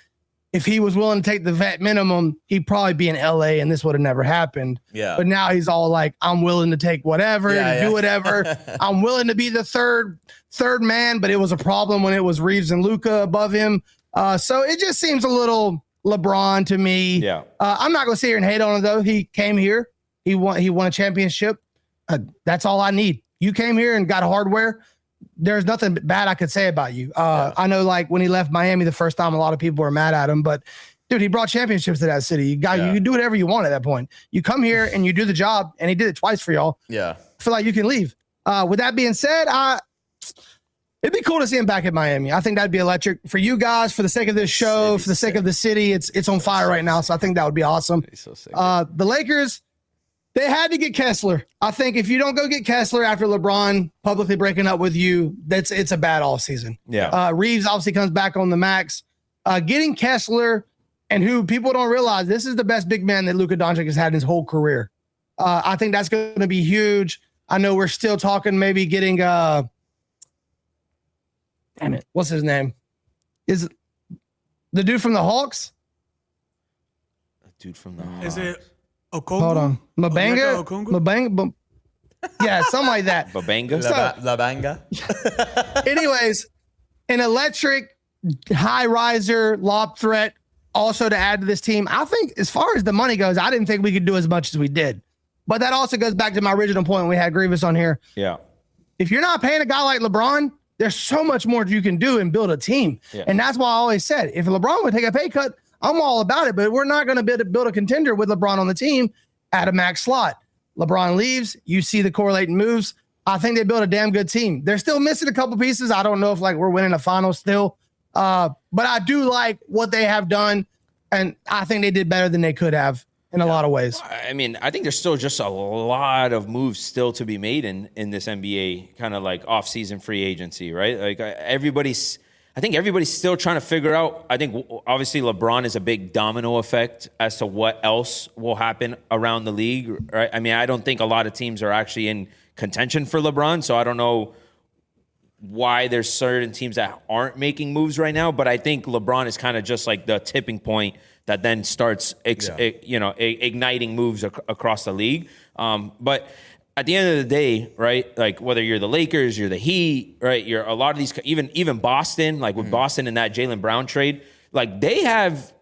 if he was willing to take the vet minimum, he'd probably be in LA and this would have never happened. Yeah. But now he's all like, I'm willing to take whatever, do whatever. I'm willing to be the third man, but it was a problem when it was Reeves and Luka above him. So it just seems a little LeBron to me. Yeah. I'm not going to sit here and hate on him, though. He came here. He won a championship. That's all I need. You came here and got hardware. There's nothing bad I could say about you. I know, like, when he left Miami the first time, a lot of people were mad at him. But, dude, he brought championships to that city. You can do whatever you want at that point. You come here and you do the job, and he did it twice for y'all. Yeah. I feel like you can leave. With that being said, it'd be cool to see him back at Miami. I think that'd be electric for you guys, for the sake of this show, for the sake of the city. It's on fire right now, so I think that would be awesome. So sick. The Lakers, they had to get Kessler. I think if you don't go get Kessler after LeBron publicly breaking up with you, it's a bad offseason. Yeah. Reeves obviously comes back on the max. Getting Kessler, and who people don't realize, this is the best big man that Luka Doncic has had in his whole career. I think that's going to be huge. I know we're still talking maybe getting damn it, what's his name? Is the dude from the Hawks? Dude from the Hawks. Is it Okongwu? Hold on. Onyeka Mabanga? Okongwu? Mabanga? Yeah, something like that. Babanga? La Banga. Anyways, an electric high riser, lob threat, also to add to this team. I think as far as the money goes, I didn't think we could do as much as we did. But that also goes back to my original point when we had Grievous on here. Yeah. If you're not paying a guy like LeBron, there's so much more you can do and build a team. Yeah. And that's why I always said, if LeBron would take a pay cut, I'm all about it. But we're not going to build a contender with LeBron on the team at a max slot. LeBron leaves, you see the correlating moves. I think they built a damn good team. They're still missing a couple pieces. I don't know if, like, we're winning a final still. But I do like what they have done, and I think they did better than they could have in a lot of ways. I mean, I think there's still just a lot of moves still to be made in this NBA kind of like off-season free agency, right? Like I think everybody's still trying to figure out. I think obviously LeBron is a big domino effect as to what else will happen around the league, right? I mean, I don't think a lot of teams are actually in contention for LeBron, so I don't know why there's certain teams that aren't making moves right now, but I think LeBron is kind of just like the tipping point that then starts, igniting moves across the league. But at the end of the day, right, like whether you're the Lakers, you're the Heat, right, you're a lot of these, even Boston, like with Boston and that Jaylen Brown trade, like they have,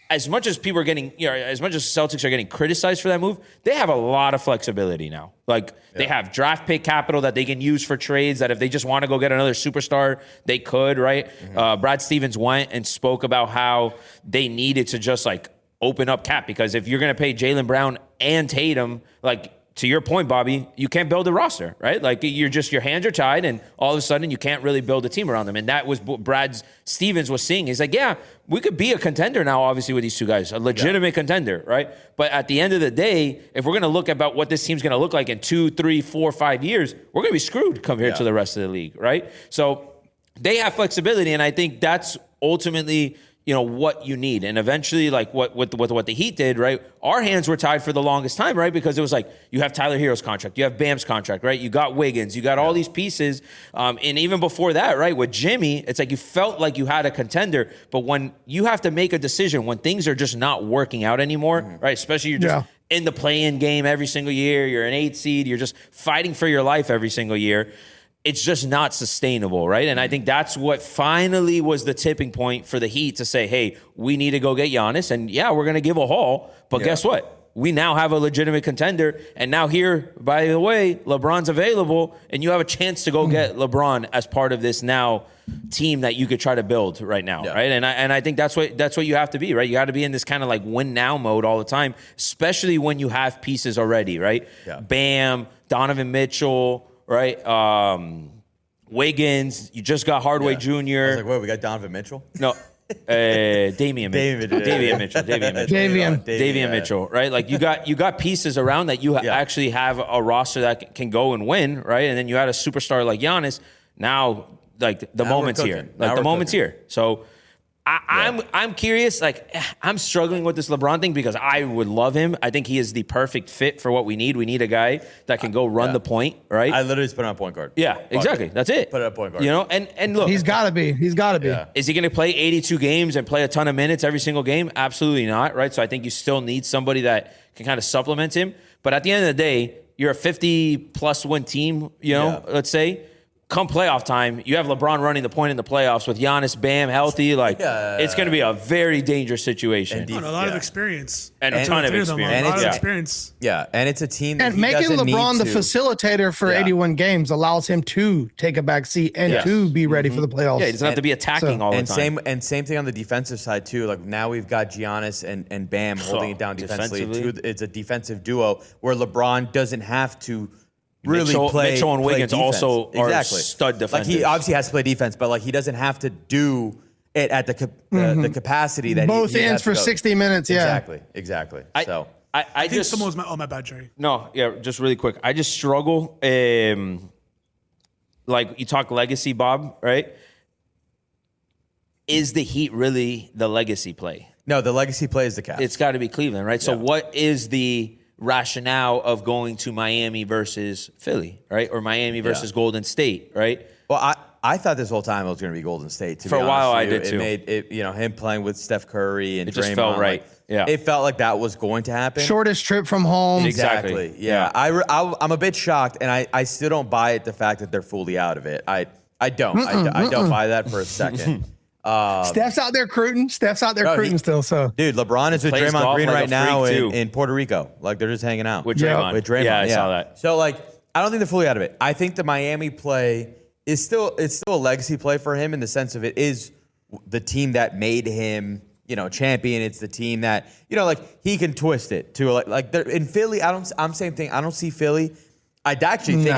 as much as people are getting, as much as Celtics are getting criticized for that move, they have a lot of flexibility now. Like they have draft pick capital that they can use for trades that if they just want to go get another superstar, they could, right? Brad Stevens went and spoke about how they needed to just like open up cap because if you're going to pay Jaylen Brown and Tatum, like, to your point, Bobby, you can't build a roster, right? Like your hands are tied and all of a sudden you can't really build a team around them. And that was what Brad Stevens was seeing. He's like, yeah, we could be a contender now, obviously, with these two guys, a legitimate contender, right? But at the end of the day, if we're going to look about what this team's going to look like in 2, 3, 4, 5 years, we're going to be screwed compared to the rest of the league, right? So they have flexibility. And I think that's ultimately what you need. And eventually, like what the Heat did, right? Our hands were tied for the longest time, right? Because it was like, you have Tyler Hero's contract, you have Bam's contract, right? You got Wiggins, you got all these pieces. And even before that, right? With Jimmy, it's like you felt like you had a contender, but when you have to make a decision, when things are just not working out anymore, right? Especially you're just in the play-in game every single year, you're an 8 seed, you're just fighting for your life every single year. It's just not sustainable, right? And I think that's what finally was the tipping point for the Heat to say, hey, we need to go get Giannis. And yeah, we're going to give a haul. But guess what? We now have a legitimate contender. And now here, by the way, LeBron's available. And you have a chance to go get LeBron as part of this now team that you could try to build right now, right? And I think that's what you have to be, right? You got to be in this kind of like win now mode all the time, especially when you have pieces already, right? Bam, Donovan Mitchell, right? Wiggins, you just got Hardaway Jr. I was like, wait, we got Donovan Mitchell? No, Damian Mitchell, right? Like you got pieces around that you actually have a roster that can go and win, right? And then you had a superstar like Giannis. Now, like the moment's here. Like the moment's here. So I'm curious. Like, I'm struggling with this LeBron thing because I would love him. I think he is the perfect fit for what we need. We need a guy that can go run the point, right? I literally just put him on point guard. Yeah, exactly. That's it. Put it on point guard. You know, and look, He's got to be. He's got to be. Yeah. is he going to play 82 games and play a ton of minutes every single game? Absolutely not, right? So I think you still need somebody that can kind of supplement him. But at the end of the day, you're a 50-plus win team, you know, let's say. Come playoff time, you have LeBron running the point in the playoffs with Giannis, Bam, healthy. Like, it's going to be a very dangerous situation. And a lot of experience. And a ton of experience. A lot of experience. Yeah, and it's a team that And he making doesn't LeBron need the to. facilitator for 81 games allows him to take a back seat and to be ready for the playoffs. Yeah, he doesn't have to be attacking all the time. Same thing on the defensive side too. Like now we've got Giannis and Bam holding it down defensively. It's a defensive duo where LeBron doesn't have to really play. Mitchell and Wiggins defense. also are stud defenders. Like he obviously has to play defense, but like he doesn't have to do it at the capacity that Both he has ends to for go. 60 minutes. Yeah. Exactly. So I think just someone was my bad, Jerry. No, yeah, just really quick. I just struggle. Like you talk legacy, Bob, right? Is the Heat really the legacy play? no, the legacy play is the Cavs. It's got to be Cleveland, right? So what is the rationale of going to Miami versus Philly, right? Or Miami versus Golden State, right? Well, I thought this whole time it was going to be Golden State. For a while, I did it too. Made it, him playing with Steph Curry and It just Draymond, felt right. like, Yeah. it felt like that was going to happen. Shortest trip from home. Exactly. Yeah. I'm a bit shocked, and I still don't buy it. The fact that they're fully out of it. I don't. I don't buy that for a second. Steph's out there recruiting. Bro, Still. So, Dude, LeBron is with plays Draymond golf Green like a right now freak, too. in Puerto Rico. Like they're just hanging out With Draymond. Yeah. With Draymond, Yeah, I saw that. So like, I don't think they're fully out of it. I think the Miami play is still a legacy play for him in the sense of it is the team that made him, champion. It's the team that, like he can twist it to like in Philly. I'm same thing. I don't see Philly. I actually think,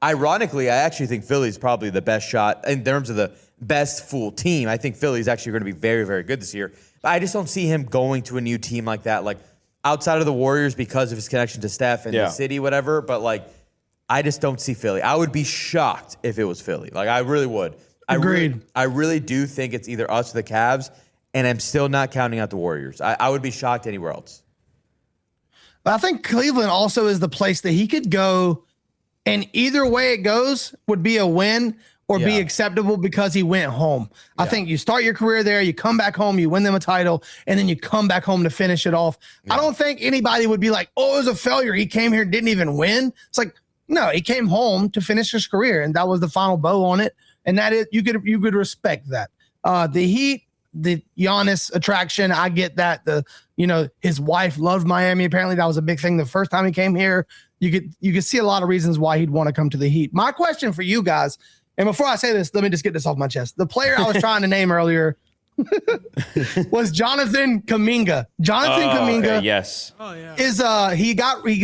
ironically, I actually think Philly's probably the best shot in terms of the best full team. I think Philly's actually going to be very, very good this year. But I just don't see him going to a new team like that, like outside of the Warriors because of his connection to Steph and the city, whatever. But like, I just don't see Philly. I would be shocked if it was Philly. Like, I really would. Agreed. I really do think it's either us or the Cavs, and I'm still not counting out the Warriors. I would be shocked anywhere else. But I think Cleveland also is the place that he could go, and either way it goes would be a win or be acceptable because he went home. I think you start your career there, you come back home, you win them a title, and then you come back home to finish it off. I don't think anybody would be like, oh, it was a failure. He came here, didn't even win. It's like, no, he came home to finish his career, and that was the final bow on it. And that is, you could respect that. The Heat, the Giannis attraction, I get that. His wife loved Miami. Apparently, that was a big thing the first time he came here. You could see a lot of reasons why he'd want to come to the Heat. My question for you guys, and before I say this, let me just get this off my chest. The player I was trying to name earlier was Jonathan Kuminga. Okay, yes. Oh yeah. Is he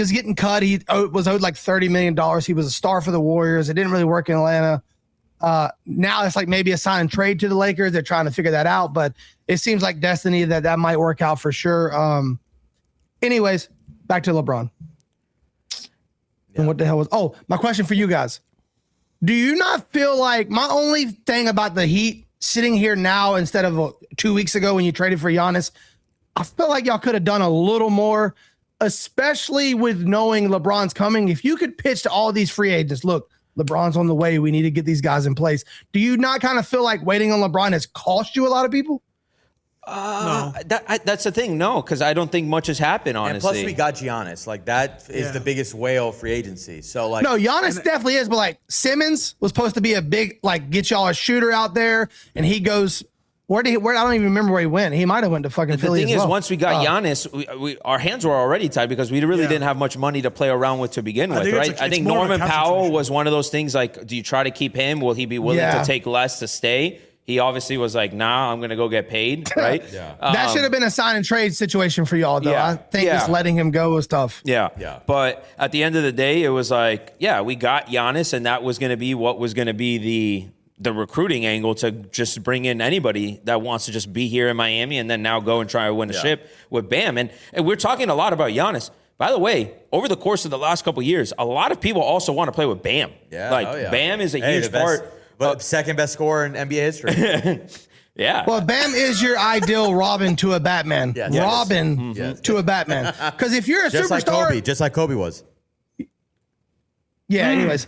was getting cut. He was owed like $30 million. He was a star for the Warriors. It didn't really work in Atlanta. Now it's like maybe a sign and trade to the Lakers. They're trying to figure that out, but it seems like destiny that might work out for sure. Anyways, back to LeBron. And what the hell was my question for you guys. Do you not feel like my only thing about the Heat sitting here now instead of 2 weeks ago when you traded for Giannis, I feel like y'all could have done a little more, especially with knowing LeBron's coming. If you could pitch to all these free agents, look, LeBron's on the way. We need to get these guys in place. Do you not kind of feel like waiting on LeBron has cost you a lot of people? No. That's the thing. No, because I don't think much has happened, honestly. And plus, we got Giannis. Like, that is the biggest whale of free agency. So, like, no, Giannis definitely is, but like Simmons was supposed to be a big, like, get y'all a shooter out there, and he goes. Where I don't even remember where he went. He might have went to fucking Philly. The thing as is, well. once we got Giannis, our hands were already tied because we really didn't have much money to play around with to begin with, think right? I think more of a Norman cap Powell situation. was one of those things like, do you try to keep him? Will he be willing to take less to stay? He obviously was like, nah, I'm going to go get paid, right? That should have been a sign and trade situation for y'all, though. Yeah. I think just letting him go was tough. Yeah. But at the end of the day, it was like, we got Giannis, and that was going to be what was going to be the recruiting angle to just bring in anybody that wants to just be here in Miami and then now go and try to win a ship with Bam. And we're talking a lot about Giannis. By the way, over the course of the last couple of years, a lot of people also want to play with Bam. Yeah, Bam is a huge part. But second best scorer in NBA history. Yeah. Well, Bam is your ideal Robin to a Batman. Yes. Robin to a Batman. Because if you're a superstar, just like Kobe was. yeah. Anyways,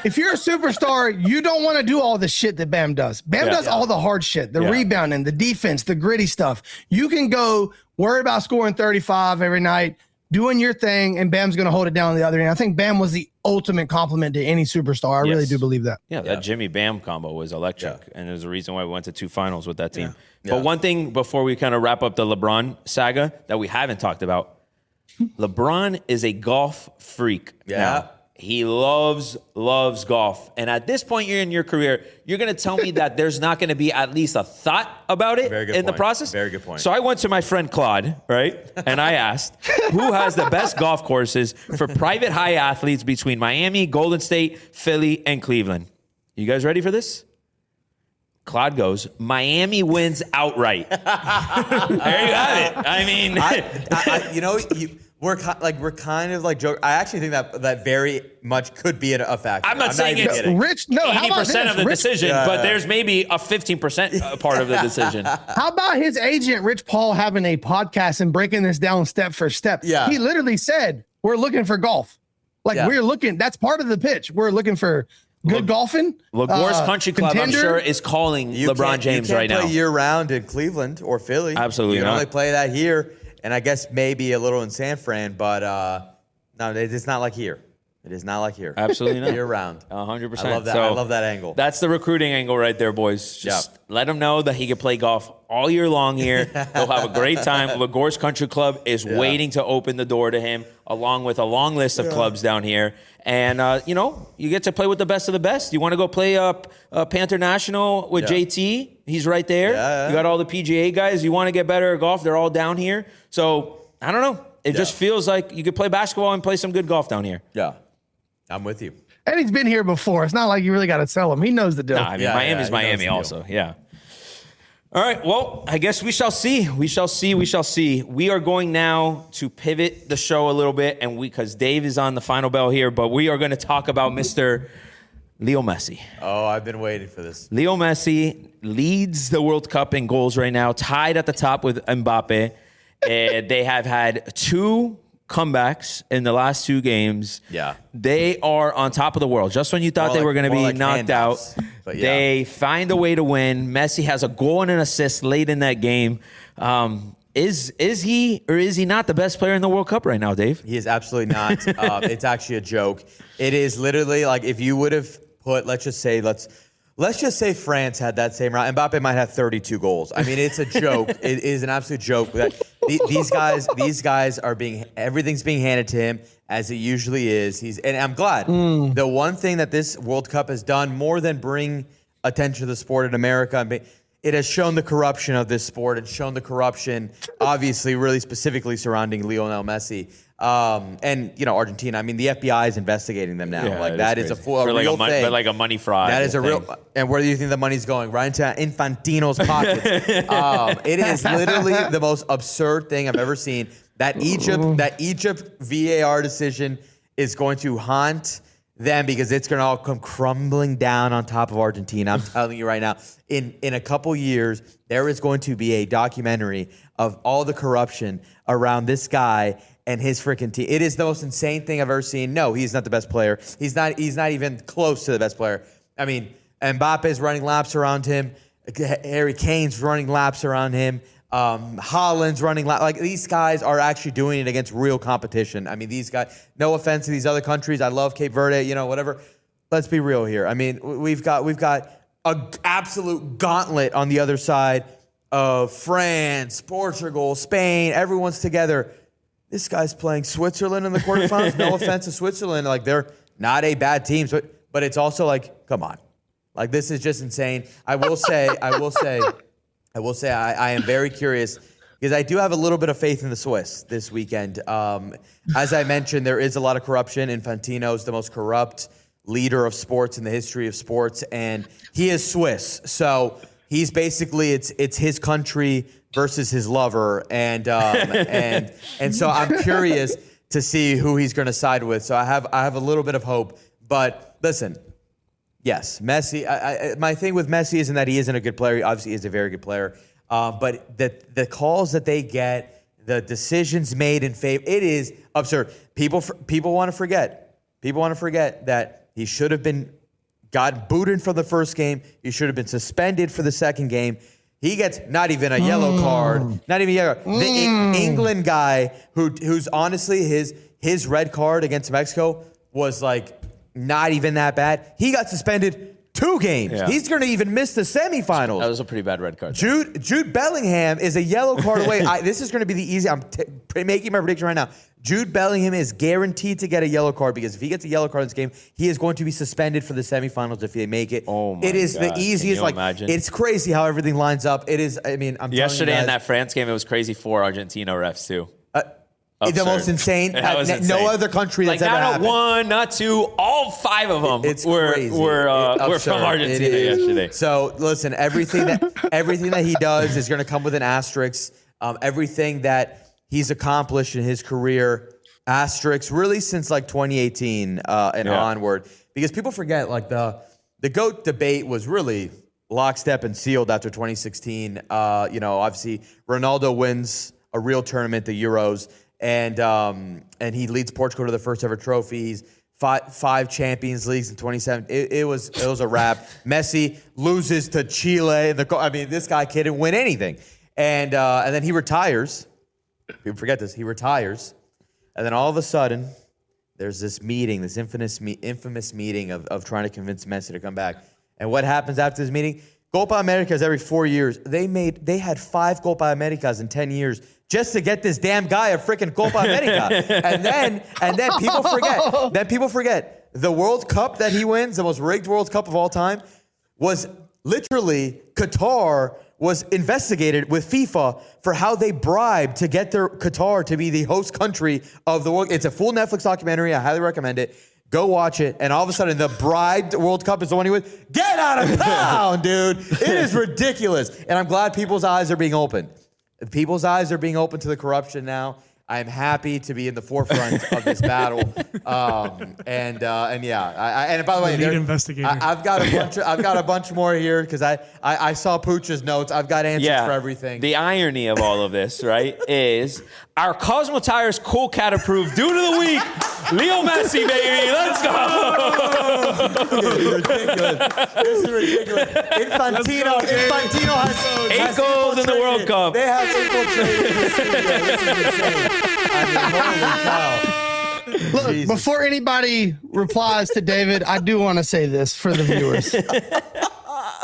if you're a superstar, you don't want to do all the shit that Bam does. Bam does all the hard shit, the rebounding, the defense, the gritty stuff. You can go worry about scoring 35 every night, doing your thing, and Bam's going to hold it down on the other end. I think Bam was the ultimate compliment to any superstar. I really do believe that. Yeah, that Jimmy Bam combo was electric, and there's a reason why we went to 2 finals with that team. Yeah. But one thing before we kind of wrap up the LeBron saga that we haven't talked about, LeBron is a golf freak. Yeah. Now. He loves golf. And at this point in your career, you're going to tell me that there's not going to be at least a thought about it in the process? Very good point. So I went to my friend Claude, right? And I asked, who has the best golf courses for private high athletes between Miami, Golden State, Philly, and Cleveland? You guys ready for this? Claude goes, Miami wins outright. There you have it. I mean, we're kind of like joke. I actually think that very much could be a factor. I'm not saying it's Rich. No, 80% of the decision, but there's maybe a 15% part of the decision. How about his agent, Rich Paul, having a podcast and breaking this down step for step? Yeah. He literally said, we're looking for golf. We're looking, that's part of the pitch. We're looking for good golfing. Lagor's Country Club, contender. I'm sure, is calling LeBron James right now. You can't play year-round in Cleveland or Philly. Absolutely You can not. only play that here, and I guess maybe a little in San Fran, but no, it's not like here. It is not like here. Absolutely not. Year-round. 100%. I love that. So I love that angle. That's the recruiting angle right there, boys. Just let him know that he can play golf all year long here. He'll have a great time. Lagor's Country Club is waiting to open the door to him, along with a long list of clubs down here. And, you get to play with the best of the best. You want to go play Panther National with JT? He's right there. Yeah. You got all the PGA guys. You want to get better at golf? They're all down here. So, I don't know. It just feels like you could play basketball and play some good golf down here. Yeah. I'm with you. And he's been here before. It's not like you really got to tell him. He knows the deal. Nah, I mean, Miami's Miami also. Yeah. All right. Well, I guess we shall see. We shall see. We are going now to pivot the show a little bit, and because Dave is on the final bell here, but we are going to talk about Mr. Leo Messi. Oh, I've been waiting for this. Leo Messi leads the World Cup in goals right now, tied at the top with Mbappe. They have had 2 comebacks in the last 2 games. Yeah. They are on top of the world. Just when you thought they were going to be knocked out, they find a way to win. Messi has a goal and an assist late in that game. Is he or is he not the best player in the World Cup right now, Dave? He is absolutely not. It's actually a joke. It is literally like if you would have put, let's just say France had that same round. Mbappe might have 32 goals. I mean, it's a joke. It is an absolute joke. These guys are everything's being handed to him as it usually is. And I'm glad. The one thing that this World Cup has done more than bring attention to the sport in America, it has shown the corruption of this sport. It's shown the corruption, obviously, really specifically surrounding Lionel Messi. And Argentina. I mean, the FBI is investigating them now. Yeah, that is a real thing. But like a money fraud. That is a thing. real. And where do you think the money's going? Right into Infantino's pockets. It is literally the most absurd thing I've ever seen. That Egypt VAR decision is going to haunt them because it's going to all come crumbling down on top of Argentina. I'm telling you right now. In a couple years, there is going to be a documentary of all the corruption around this guy and his freaking team. It is the most insane thing I've ever seen. No, he's not the best player. He's not even close to the best player. I mean, Mbappe's running laps around him. Harry Kane's running laps around him. Haaland's running laps. Like, these guys are actually doing it against real competition. I mean, these guys, no offense to these other countries. I love Cape Verde, whatever. Let's be real here. I mean, we've got an absolute gauntlet on the other side of France, Portugal, Spain. Everyone's together. This guy's playing Switzerland in the quarterfinals. No offense to Switzerland. Like, they're not a bad team. But it's also like, come on. Like, this is just insane. I will say, I am very curious because I do have a little bit of faith in the Swiss this weekend. As I mentioned, there is a lot of corruption. Infantino is the most corrupt leader of sports in the history of sports, and he is Swiss. So he's basically, it's his country versus his lover, and so I'm curious to see who he's going to side with. So I have a little bit of hope. But listen, Yes, Messi. My thing with Messi isn't that he isn't a good player. He obviously is a very good player. But the calls that they get, the decisions made in favor, it is absurd. People want to forget. People want to forget that he should have got booted for the first game. He should have been suspended for the second game. He gets not even a yellow card. Not even a yellow. The England guy who's honestly his red card against Mexico was like not even that bad. He got suspended 2 games. Yeah. He's going to even miss the semifinals. That was a pretty bad red card. Jude Bellingham is a yellow card away. This is going to be the easy. I'm making my prediction right now. Jude Bellingham is guaranteed to get a yellow card because if he gets a yellow card in this game, he is going to be suspended for the semifinals if they make it. Oh my It is God. the easiest. Can you imagine? It's crazy how everything lines up. It is. I mean, I'm Yesterday telling in you that guys, France game, it was crazy for Argentina refs too. the Absurd. most insane. That was No insane. other country that's like ever not happened. one, not two, all 5 of them It's were crazy. were from Absurd. Argentina It is. yesterday. So listen, everything that he does is going to come with an asterisk. Everything that he's accomplished in his career, asterisk, really since like 2018 and onward, because people forget like the GOAT debate was really lockstep and sealed after 2016. Obviously Ronaldo wins a real tournament, the Euros. And he leads Portugal to the first ever trophies, five Champions Leagues in 2017. It was a wrap. Messi loses to Chile. This guy didn't win anything. And then he retires. People forget this. He retires. And then all of a sudden, there's this meeting, this infamous meeting of trying to convince Messi to come back. And what happens after this meeting? Copa Americas every 4 years. They had 5 Copa Americas in 10 years just to get this damn guy a freaking Copa America. and then people forget. The World Cup that he wins, the most rigged World Cup of all time, was literally Qatar was investigated with FIFA for how they bribed to get their Qatar to be the host country of the world. It's a full Netflix documentary. I highly recommend it. Go watch it. And all of a sudden, the bribed World Cup is the one he wins. Get out of town, dude. It is ridiculous. And I'm glad people's eyes are being opened. People's eyes are being open to the corruption now. I am happy to be in the forefront of this battle. And by the way, Lead investigator. I've got a bunch more here because I saw Pooch's notes. I've got answers for everything. The irony of all of this, right, is our Cosmo Tires Cool Cat approved dude of the week, Leo Messi, baby. Let's go. This is ridiculous. Infantino has 8 goals in the World Cup. They have infiltrated the studio. This is insane. Holy cow. Look, Jesus. before anybody replies to David, I do want to say this for the viewers.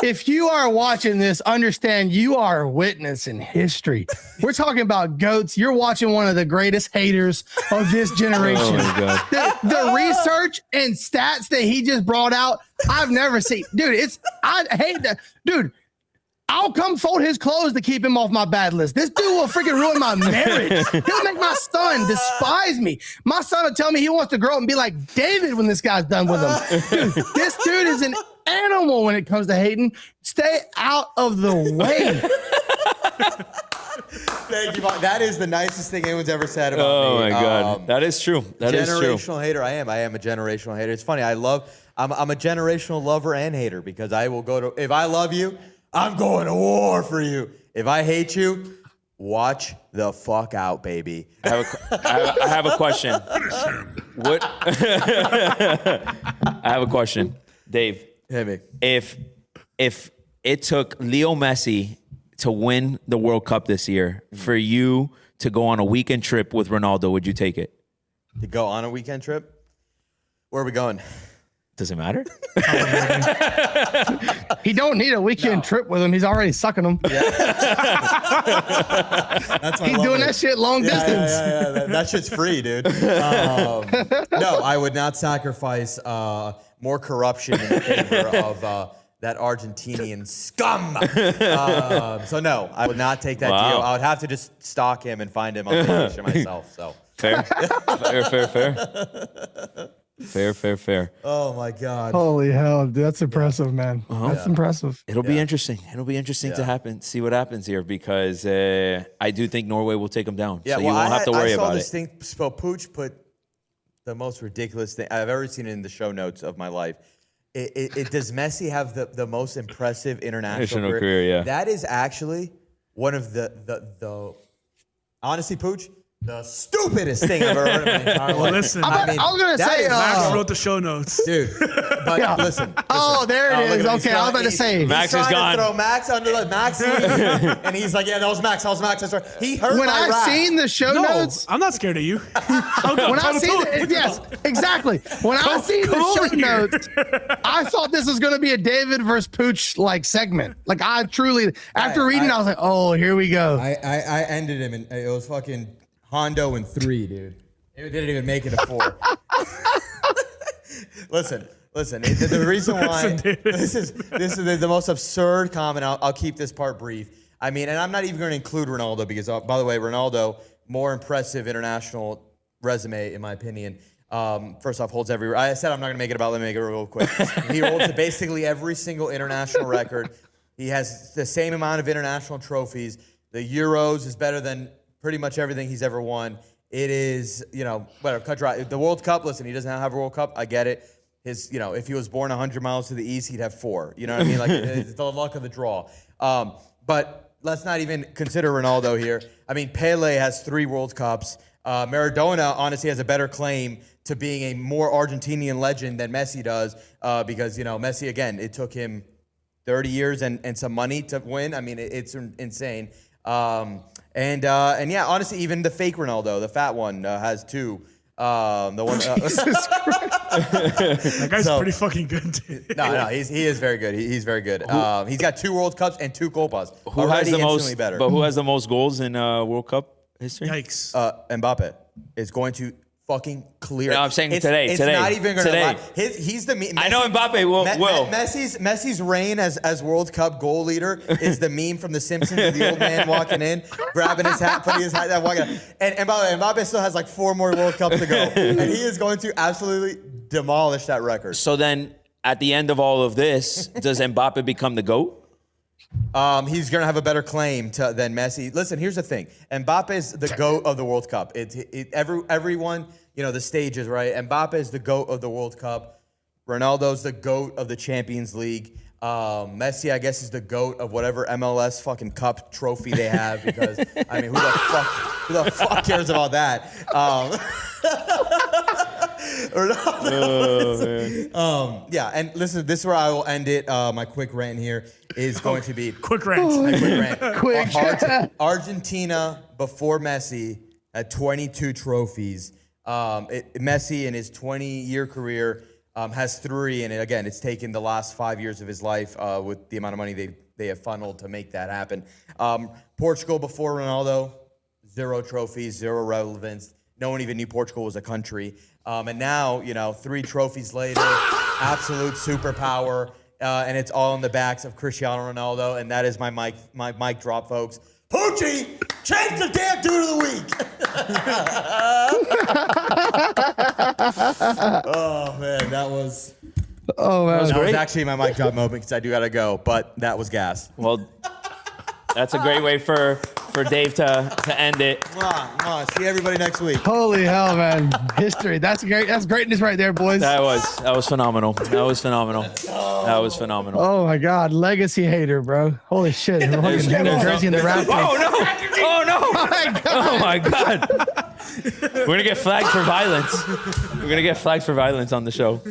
If you are watching this, understand you are witnessing history. We're talking about GOATs. You're watching one of the greatest haters of this generation. Oh my God. The research and stats that he just brought out, I've never seen. Dude, I hate that. Dude, I'll come fold his clothes to keep him off my bad list. This dude will freaking ruin my marriage. He'll make my son despise me. My son will tell me he wants to grow up and be like David when this guy's done with him. Dude, this dude is an animal when it comes to hating. Stay out of the way. Thank you, Mark. That is the nicest thing anyone's ever said about me. Oh my God, that is true. That is true. Generational hater. I am a generational hater. It's funny. I'm a generational lover and hater because I will go to. If I love you, I'm going to war for you. If I hate you, watch the fuck out, baby. I have a question. What? I have a question, Dave. Hit me. If it took Leo Messi to win the World Cup this year for you to go on a weekend trip with Ronaldo, would you take it? To go on a weekend trip? Where are we going? Does it matter? He don't need a weekend trip with him. He's already sucking them. That's He's doing that shit long distance. Yeah. That shit's free, dude. No, I would not sacrifice more corruption in favor of that Argentinian scum. So no, I would not take that Wow. deal. I would have to just stalk him and find him on vacation myself. So Fair. Fair. oh my God. Holy hell, dude, that's impressive, man. That's impressive. It'll be interesting. It'll be interesting to see what happens here because I do think Norway will take them down. Yeah, so you won't have to worry I saw about this it. thing. So Pooch put the most ridiculous thing I've ever seen in the show notes of my life. does Messi have the most impressive international career? Yeah. That is actually one of the honestly, Pooch, the stupidest thing I've ever heard in my entire life. Listen, I was going to that say, is Max wrote the show notes. dude. But listen. oh, there it is. Okay, I was about to say. Max is trying gone. to throw Max under the Max, and he's like, "Yeah, that was Max. That was Max." That's right. He heard When my I rap. seen the show No, notes, I'm not scared of you. when I seen it, yes, exactly. When I seen the show notes, I thought this was going to be a David versus Pooch like segment. Like I truly, after reading, I was like, oh, here we go. I ended him, and it was fucking Hondo in 3, dude. It didn't even make it a 4. Listen. The reason why this is the most absurd comment. I'll keep this part brief. I mean, and I'm not even going to include Ronaldo because, by the way, Ronaldo, more impressive international resume in my opinion. First off, holds every. I said I'm not going to make it about. Let me make it real quick. He holds basically every single international record. He has the same amount of international trophies. The Euros is better than pretty much everything he's ever won. It is, whatever, cut dry. The World Cup, listen, he doesn't have a World Cup. I get it. His, if he was born 100 miles to the east, he'd have 4. You know what I mean? Like, it's the luck of the draw. But let's not even consider Ronaldo here. I mean, Pele has 3 World Cups. Maradona, honestly, has a better claim to being a more Argentinian legend than Messi does because, Messi, again, it took him 30 years and some money to win. I mean, it's insane. And yeah, honestly, even the fake Ronaldo, the fat one, has 2. The one. That guy's pretty fucking good. Dude. No, he is very good. He's very good. He's got 2 World Cups and 2 Copas. Who has the most? Better. But who has the most goals in World Cup history? Yikes. Mbappe is going to fucking clear. No, I'm saying it's today. Not even going to today. lie. He's the. Messi, I know Mbappe will. Messi's reign as World Cup goal leader is the meme from The Simpsons of the old man walking in, grabbing his hat, putting his hat down, walking in. And Mbappe still has like 4 more World Cups to go, and he is going to absolutely demolish that record. So then, at the end of all of this, does Mbappe become the GOAT? He's going to have a better claim than Messi. Listen, here's the thing. Mbappe is the GOAT of the World Cup. Everyone, the stages, right? Mbappe is the GOAT of the World Cup. Ronaldo's the GOAT of the Champions League. Messi, I guess, is the GOAT of whatever MLS fucking cup trophy they have because, I mean, who the fuck cares about that? Yeah, and listen, this is where I will end it. My quick rant here is going to be Quick rant. Argentina before Messi had 22 trophies. Messi in his 20-year career has 3, and again, it's taken the last 5 years of his life with the amount of money they have funneled to make that happen. Portugal before Ronaldo, 0 trophies, 0 relevance. No one even knew Portugal was a country. And now, 3 trophies later, absolute superpower, and it's all in the backs of Cristiano Ronaldo, and that is my mic drop, folks. Poochie, change the damn dude of the week. Oh man, that was. Oh, man. That was actually my mic drop moment because I do gotta go, but that was gas. Well, that's a great way for Dave to end it. See everybody next week. Holy hell, man. History. That's great. That's greatness right there, boys. That was phenomenal. That was phenomenal. That was phenomenal. Oh, my God. Legacy hater, bro. Holy shit. Fucking jersey in the wrap. Oh, no. Oh, no. Oh, my God. Oh, my God. We're going to get flagged for violence. We're going to get flagged for violence on the show.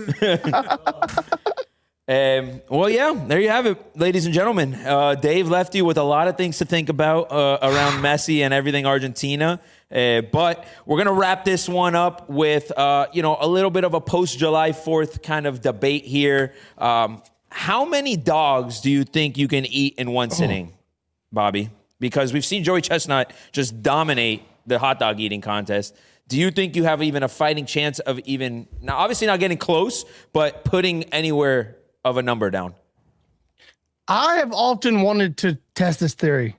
Well, yeah, there you have it, ladies and gentlemen. Dave left you with a lot of things to think about around Messi and everything Argentina. But we're going to wrap this one up with, a little bit of a post-July 4th kind of debate here. How many dogs do you think you can eat in one sitting, Bobby? Because we've seen Joey Chestnut just dominate the hot dog eating contest. Do you think you have even a fighting chance of even, now obviously not getting close, but putting anywhere of a number down? I have often wanted to test this theory,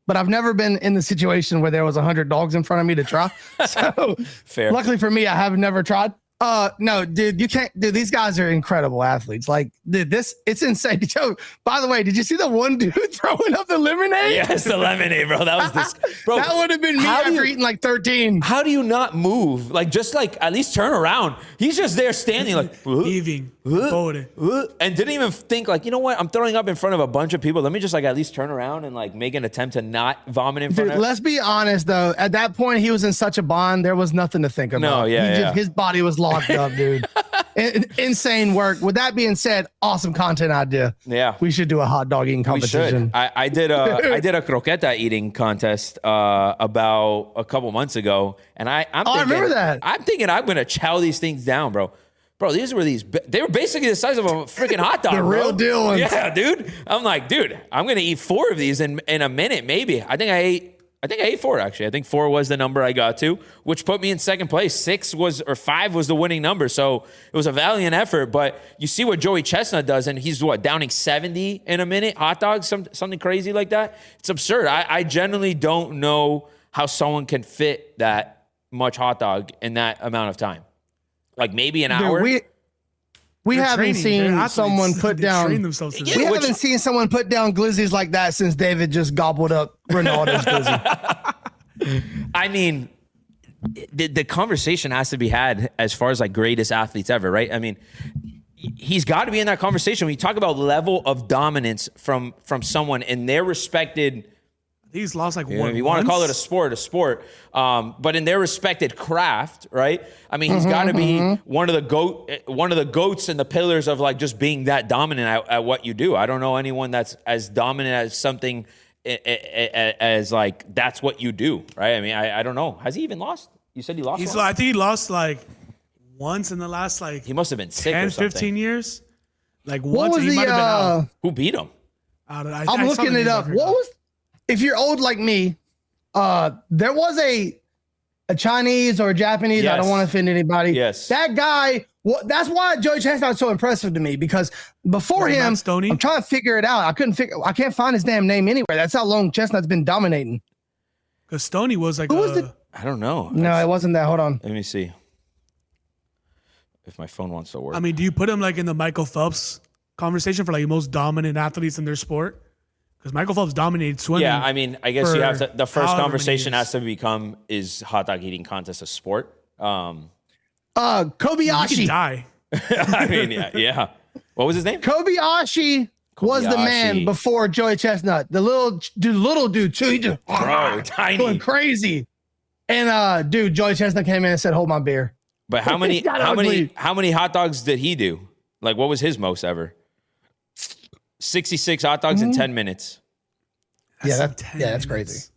but I've never been in the situation where there was 100 dogs in front of me to try. So Fair. Luckily for me, I have never tried. No, dude, you can't. Dude, these guys are incredible athletes. Like, dude, it's insane. Joe, by the way, did you see the one dude throwing up the lemonade? Yes, the lemonade, bro. That was this. Bro, that would have been me after eating like 13. How do you not move? Like, just like at least turn around. He's just there standing like Heaving. and didn't even think like, you know what? I'm throwing up in front of a bunch of people. Let me just like at least turn around and like make an attempt to not vomit in front Dude, of. let's be honest though. At that point, he was in such a bond. There was nothing to think about. No, yeah. His body was locked up, dude. Insane work. With that being said, awesome content idea. Yeah. We should do a hot dog eating We competition. should. I did a croqueta eating contest about a couple months ago, and I'm thinking, I remember that. I'm thinking I'm gonna chow these things down, bro. Bro, they were basically the size of a freaking hot dog. The bro. real deal ones. Yeah, dude. I'm like, dude, I'm gonna eat 4 of these in a minute, maybe. I think I ate 4 actually. I think 4 was the number I got to, which put me in second place. 5 was the winning number. So it was a valiant effort. But you see what Joey Chestnut does, and he's downing 70 in a minute, hot dogs, something crazy like that. It's absurd. I genuinely don't know how someone can fit that much hot dog in that amount of time. Like maybe an hour. We haven't seen someone put down. We haven't seen someone put down glizzies like that since David just gobbled up Ronaldo's glizzy. I mean, the conversation has to be had as far as like greatest athletes ever, right? I mean, he's got to be in that conversation when you talk about level of dominance from someone in their respected. He's lost like one. If you want to call it a sport, but in their respected craft, right? I mean, he's got to be one of the goats and the pillars of like just being that dominant at what you do. I don't know anyone that's as dominant as something as like that's what you do, right? I mean, I don't know. Has he even lost? You said he lost. I think he lost like once in the last like he must have been sick 10, or something. 15 years. Like what once was he might have been out. Who beat him? I'm looking it up. What was? If you're old like me, there was a Chinese or a Japanese. Yes. I don't want to offend anybody. Yes. That guy. That's why Joey Chestnut's so impressive to me, because before him, I'm trying to figure it out. I can't find his damn name anywhere. That's how long Chestnut's been dominating. Because Stoney was like, I don't know. No, it wasn't that. Hold on. Let me see if my phone wants to work. I mean, do you put him like in the Michael Phelps conversation for like most dominant athletes in their sport? Because Michael Phelps dominated swimming. Yeah, I mean, I guess you have to. The first conversation has to become: is hot dog eating contest a sport? Kobayashi. You can die. I mean, yeah. What was his name? Kobayashi was the man before Joey Chestnut. The little dude too. He just tiny, going crazy. And dude, Joey Chestnut came in and said, "Hold my beer." But how many hot dogs did he do? Like, what was his most ever? 66 hot dogs in 10 minutes. That's crazy.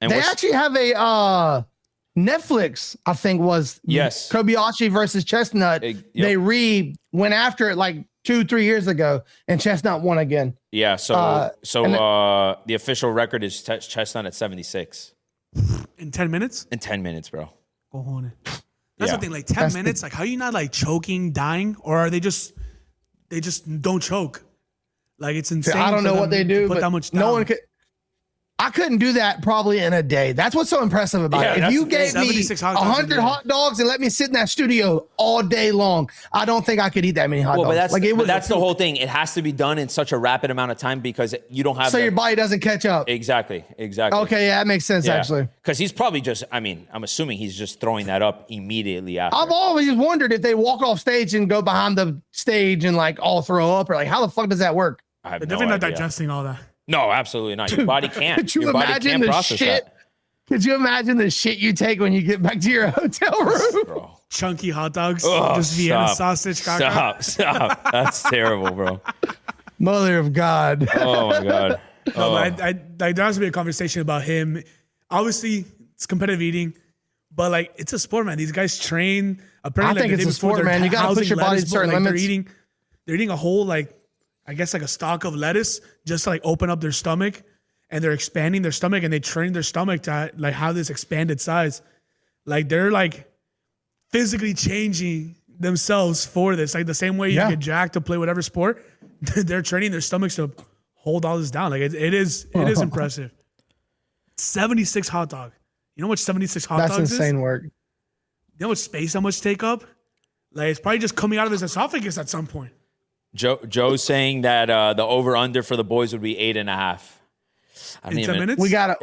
And they actually have a Netflix, I think, was Kobayashi versus Chestnut. They went after it like 2-3 years ago, and Chestnut won again. Yeah, so the official record is Chestnut at 76. In 10 minutes? In 10 minutes, bro. That's the thing, like 10 minutes, like how are you not like choking, dying, or are they just don't choke? Like it's insane. I don't know what they do, but that much no one could. I couldn't do that probably in a day. That's what's so impressive about it. If you gave me 100 hot dogs and let me sit in that studio all day long, I don't think I could eat that many hot dogs. But that's the whole thing. It has to be done in such a rapid amount of time because you don't have. So your body doesn't catch up. Exactly. Okay, yeah, that makes sense actually. Because he's probably just. I mean, I'm assuming he's just throwing that up immediately after. I've always wondered if they walk off stage and go behind the stage and like all throw up, or like how the fuck does that work? I have They're definitely not digesting all that. No, absolutely not. Your body can't. Could you imagine the shit? Could you imagine the shit you take when you get back to your hotel room? Bro. Chunky hot dogs, just Vienna sausage. Stop. That's terrible, bro. Mother of God. Oh my God. No, but there has to be a conversation about him. Obviously, it's competitive eating, but like it's a sport, man. These guys train. Apparently, I think it's a sport, man. You gotta push your body to certain limits. They're eating a whole I guess like a stalk of lettuce just to like open up their stomach, and they're expanding their stomach, and they train their stomach to like have this expanded size. Like they're like physically changing themselves for this. Like the same way you get jacked to play whatever sport, they're training their stomachs to hold all this down. Like it is impressive. 76 hot dog. You know what 76 hot dogs is? That's insane work. You know what space how much take up? Like it's probably just coming out of his esophagus at some point. Joe's saying that the over-under for the boys would be 8.5. In 10 minutes? We gotta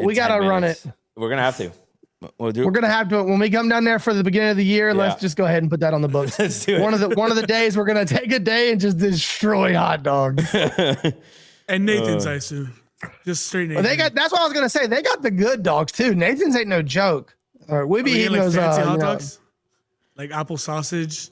run it. We're gonna have to. We'll do. We're gonna have to when we come down there for the beginning of the year. Yeah. Let's just go ahead and put that on the books. Let's do it. One of the days we're gonna take a day and just destroy hot dogs. And Nathan's, I assume. Just straight Nathan. Well, that's what I was gonna say. They got the good dogs too. Nathan's ain't no joke. All right, we be eating like those fancy hot you know, dogs, like apple sausage.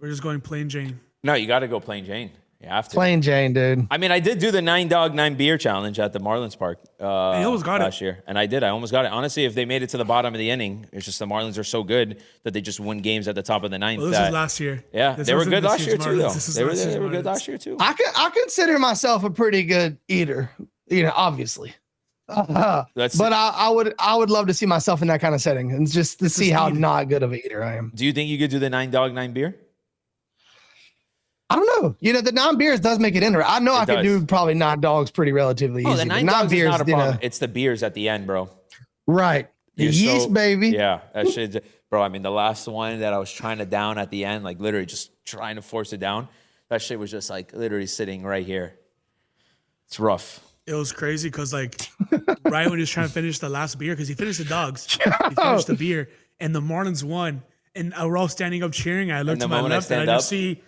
We're just going plain Jane. No, you got to go plain Jane. You have to. plain Jane, dude. I mean, I did do the 9 dog, 9 beer challenge at the Marlins Park he almost got last year. And I did. I almost got it. Honestly, if they made it to the bottom of the inning, it's just the Marlins are so good that they just win games at the top of the ninth. Well, this was last year. Yeah, This they were wasn't good this last year year's too, though. Marlins. This is They were, last year's they were good Marlins. last year too. I consider myself a pretty good eater. You know, obviously. That's- But I would love to see myself in that kind of setting and just to see how eat. not good of an eater I am. Do you think you could do the 9 dog, 9 beer? I don't know. You know, the 9 beers does make it interesting. I know I could does. do probably 9 dogs pretty relatively Oh, easy. the but 9 dogs beers, is not a you know, problem. It's the beers at the end, bro. right. The You're yeast, so- baby. Yeah, that shit, bro. I mean, the last one that I was trying to down at the end, like literally just trying to force it down, that shit was just like literally sitting right here. It's rough. It was crazy because like right when he was trying to finish the last beer, because he finished the dogs, he finished the beer, and the Marlins won. And we're all standing up cheering. I looked the to my moment I left and stand I just see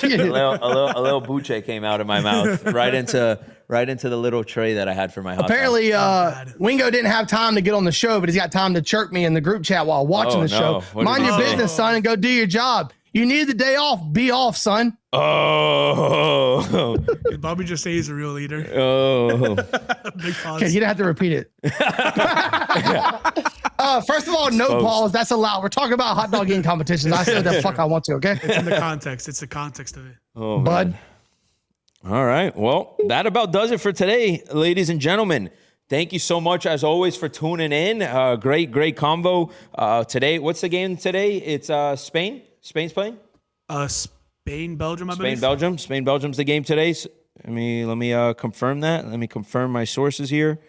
a little buche came out of my mouth right into the little tray that I had for my hot dog. Apparently, Wingo didn't have time to get on the show, but he's got time to chirp me in the group chat while watching Oh, the no. show. What did Mind he your say? business, son, and go do your job. You need the day off. Be off, son. Oh, Did Bobby just say he's a real leader? oh. Big pause. Okay, you don't have to repeat it. First of all, no pause. That's allowed. We're talking about hot dog eating competitions. I say what the fuck I want to, okay? It's in the context. It's the context of it. Oh, Bud. All right. Well, that about does it for today, ladies and gentlemen. Thank you so much, as always, for tuning in. Great convo today. What's the game today? It's Spain. Spain's playing? Spain, Belgium, I Spain, believe. Belgium. Spain, Belgium's the game today. So let me confirm that. Let me confirm my sources here.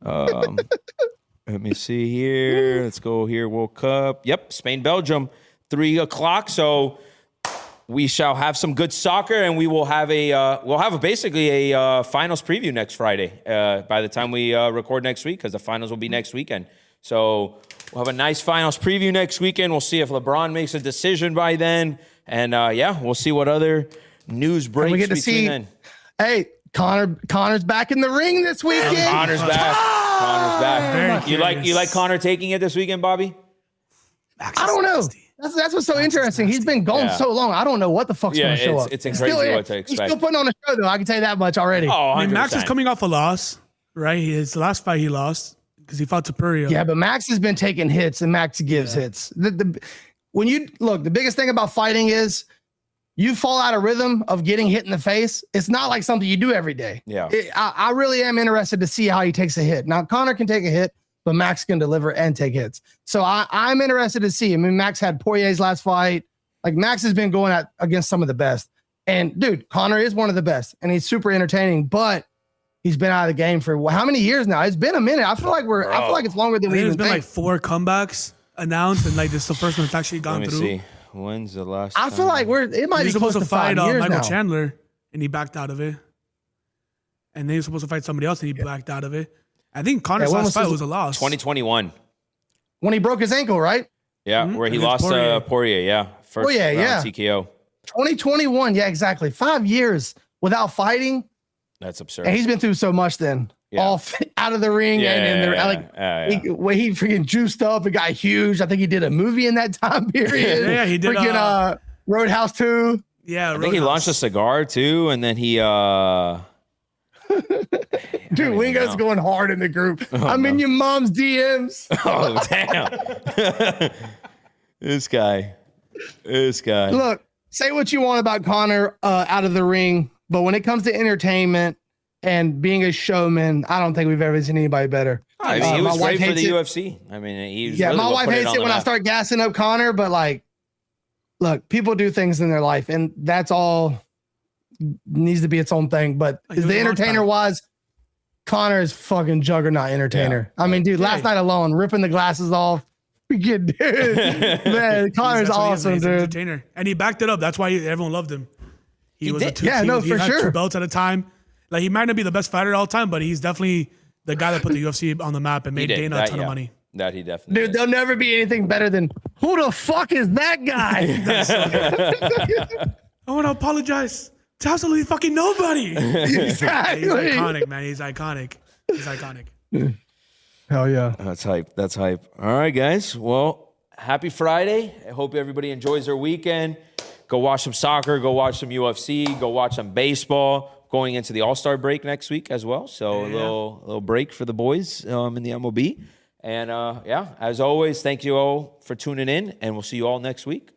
Let me see here. Let's go here. World Cup. Yep, Spain, Belgium, 3:00. So we shall have some good soccer, and we will have basically a finals preview next Friday. By the time we record next week, because the finals will be next weekend. So we'll have a nice finals preview next weekend. We'll see if LeBron makes a decision by then, and we'll see what other news breaks we get to between see- then. Hey, Connor's back in the ring this weekend. Connor's back. Connor's back. Very You like Connor taking it this weekend, Bobby? I don't know. That's what's so interesting. He's been gone Yeah. so long. I don't know what the fuck's going to show up. It's He's crazy still what to He's expect. still putting on a show, though. I can tell you that much already. Oh, I mean, 100%. Max is coming off a loss, right? His last fight he lost because he fought Tapuria. Yeah, but Max has been taking hits, and Max gives hits. When you look, the biggest thing about fighting is you fall out of rhythm of getting hit in the face. It's not like something you do every day. Yeah. I really am interested to see how he takes a hit. Now, Connor can take a hit, but Max can deliver and take hits. So I'm interested to see. I mean, Max had Poirier's last fight. Like, Max has been going against some of the best. And, dude, Connor is one of the best, and he's super entertaining, but he's been out of the game for how many years now? It's been a minute. I feel like it's longer than I we think even there's been think. like 4 comebacks announced, and like this is the first one that's actually gone Let me through. see. When's the last I feel like it might He be was close supposed to to 5 fight years Michael now. Chandler, and he backed out of it. And then he was supposed to fight somebody else, and he backed out of it. I think Connor's when last was fight his- was a loss. 2021. When he broke his ankle, right? Yeah, where he Against lost Poirier. Yeah. First Poirier, round yeah. TKO. 2021. Yeah, exactly. 5 years without fighting. That's absurd. And he's been through so much then. Yeah. Off out of the ring and when he freaking juiced up and got huge. I think he did a movie in that time period. Yeah, he did, Freaking Roadhouse 2. Yeah, I think he launched a cigar too, and then he Dude, Wingo's know. going hard in the group. I'm in your mom's DMs. oh damn. This guy. Look, say what you want about Connor out of the ring, but when it comes to entertainment and being a showman, I don't think we've ever seen anybody better. I mean, he my was wife great for hates the it. UFC. I mean, he was Yeah, really my what wife put hates on it the when I map. start gassing up Connor, but like, look, people do things in their life, and that's all needs to be its own thing. But He was the a launch entertainer pad. was Connor is fucking juggernaut entertainer. I mean, dude, last night alone, ripping the glasses off. Freaking dude, man, Connor's That's what he is, awesome, he's an dude. entertainer. And he backed it up. That's why everyone loved him. He was did. a Yeah, no, he for had sure. 2 belts at a time. Like, he might not be the best fighter all time, but he's definitely the guy that put the UFC on the map and He made did. Dana a ton of money. That he definitely Dude, did. there'll never be anything better than who the fuck is that guy? I want to apologize to absolutely fucking nobody. Exactly. He's iconic, man. He's iconic. He's iconic. Hell yeah. That's hype. That's hype. All right, guys. Well, happy Friday. I hope everybody enjoys their weekend. Go watch some soccer. Go watch some UFC. Go watch some baseball. Going into the All-Star break next week as well. So a little break for the boys in the MLB. And as always, thank you all for tuning in, and we'll see you all next week.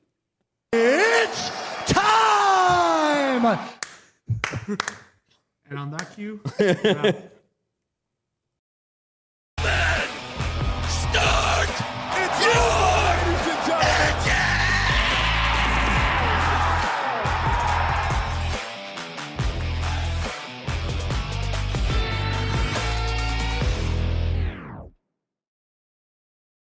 It's time. And on that cue,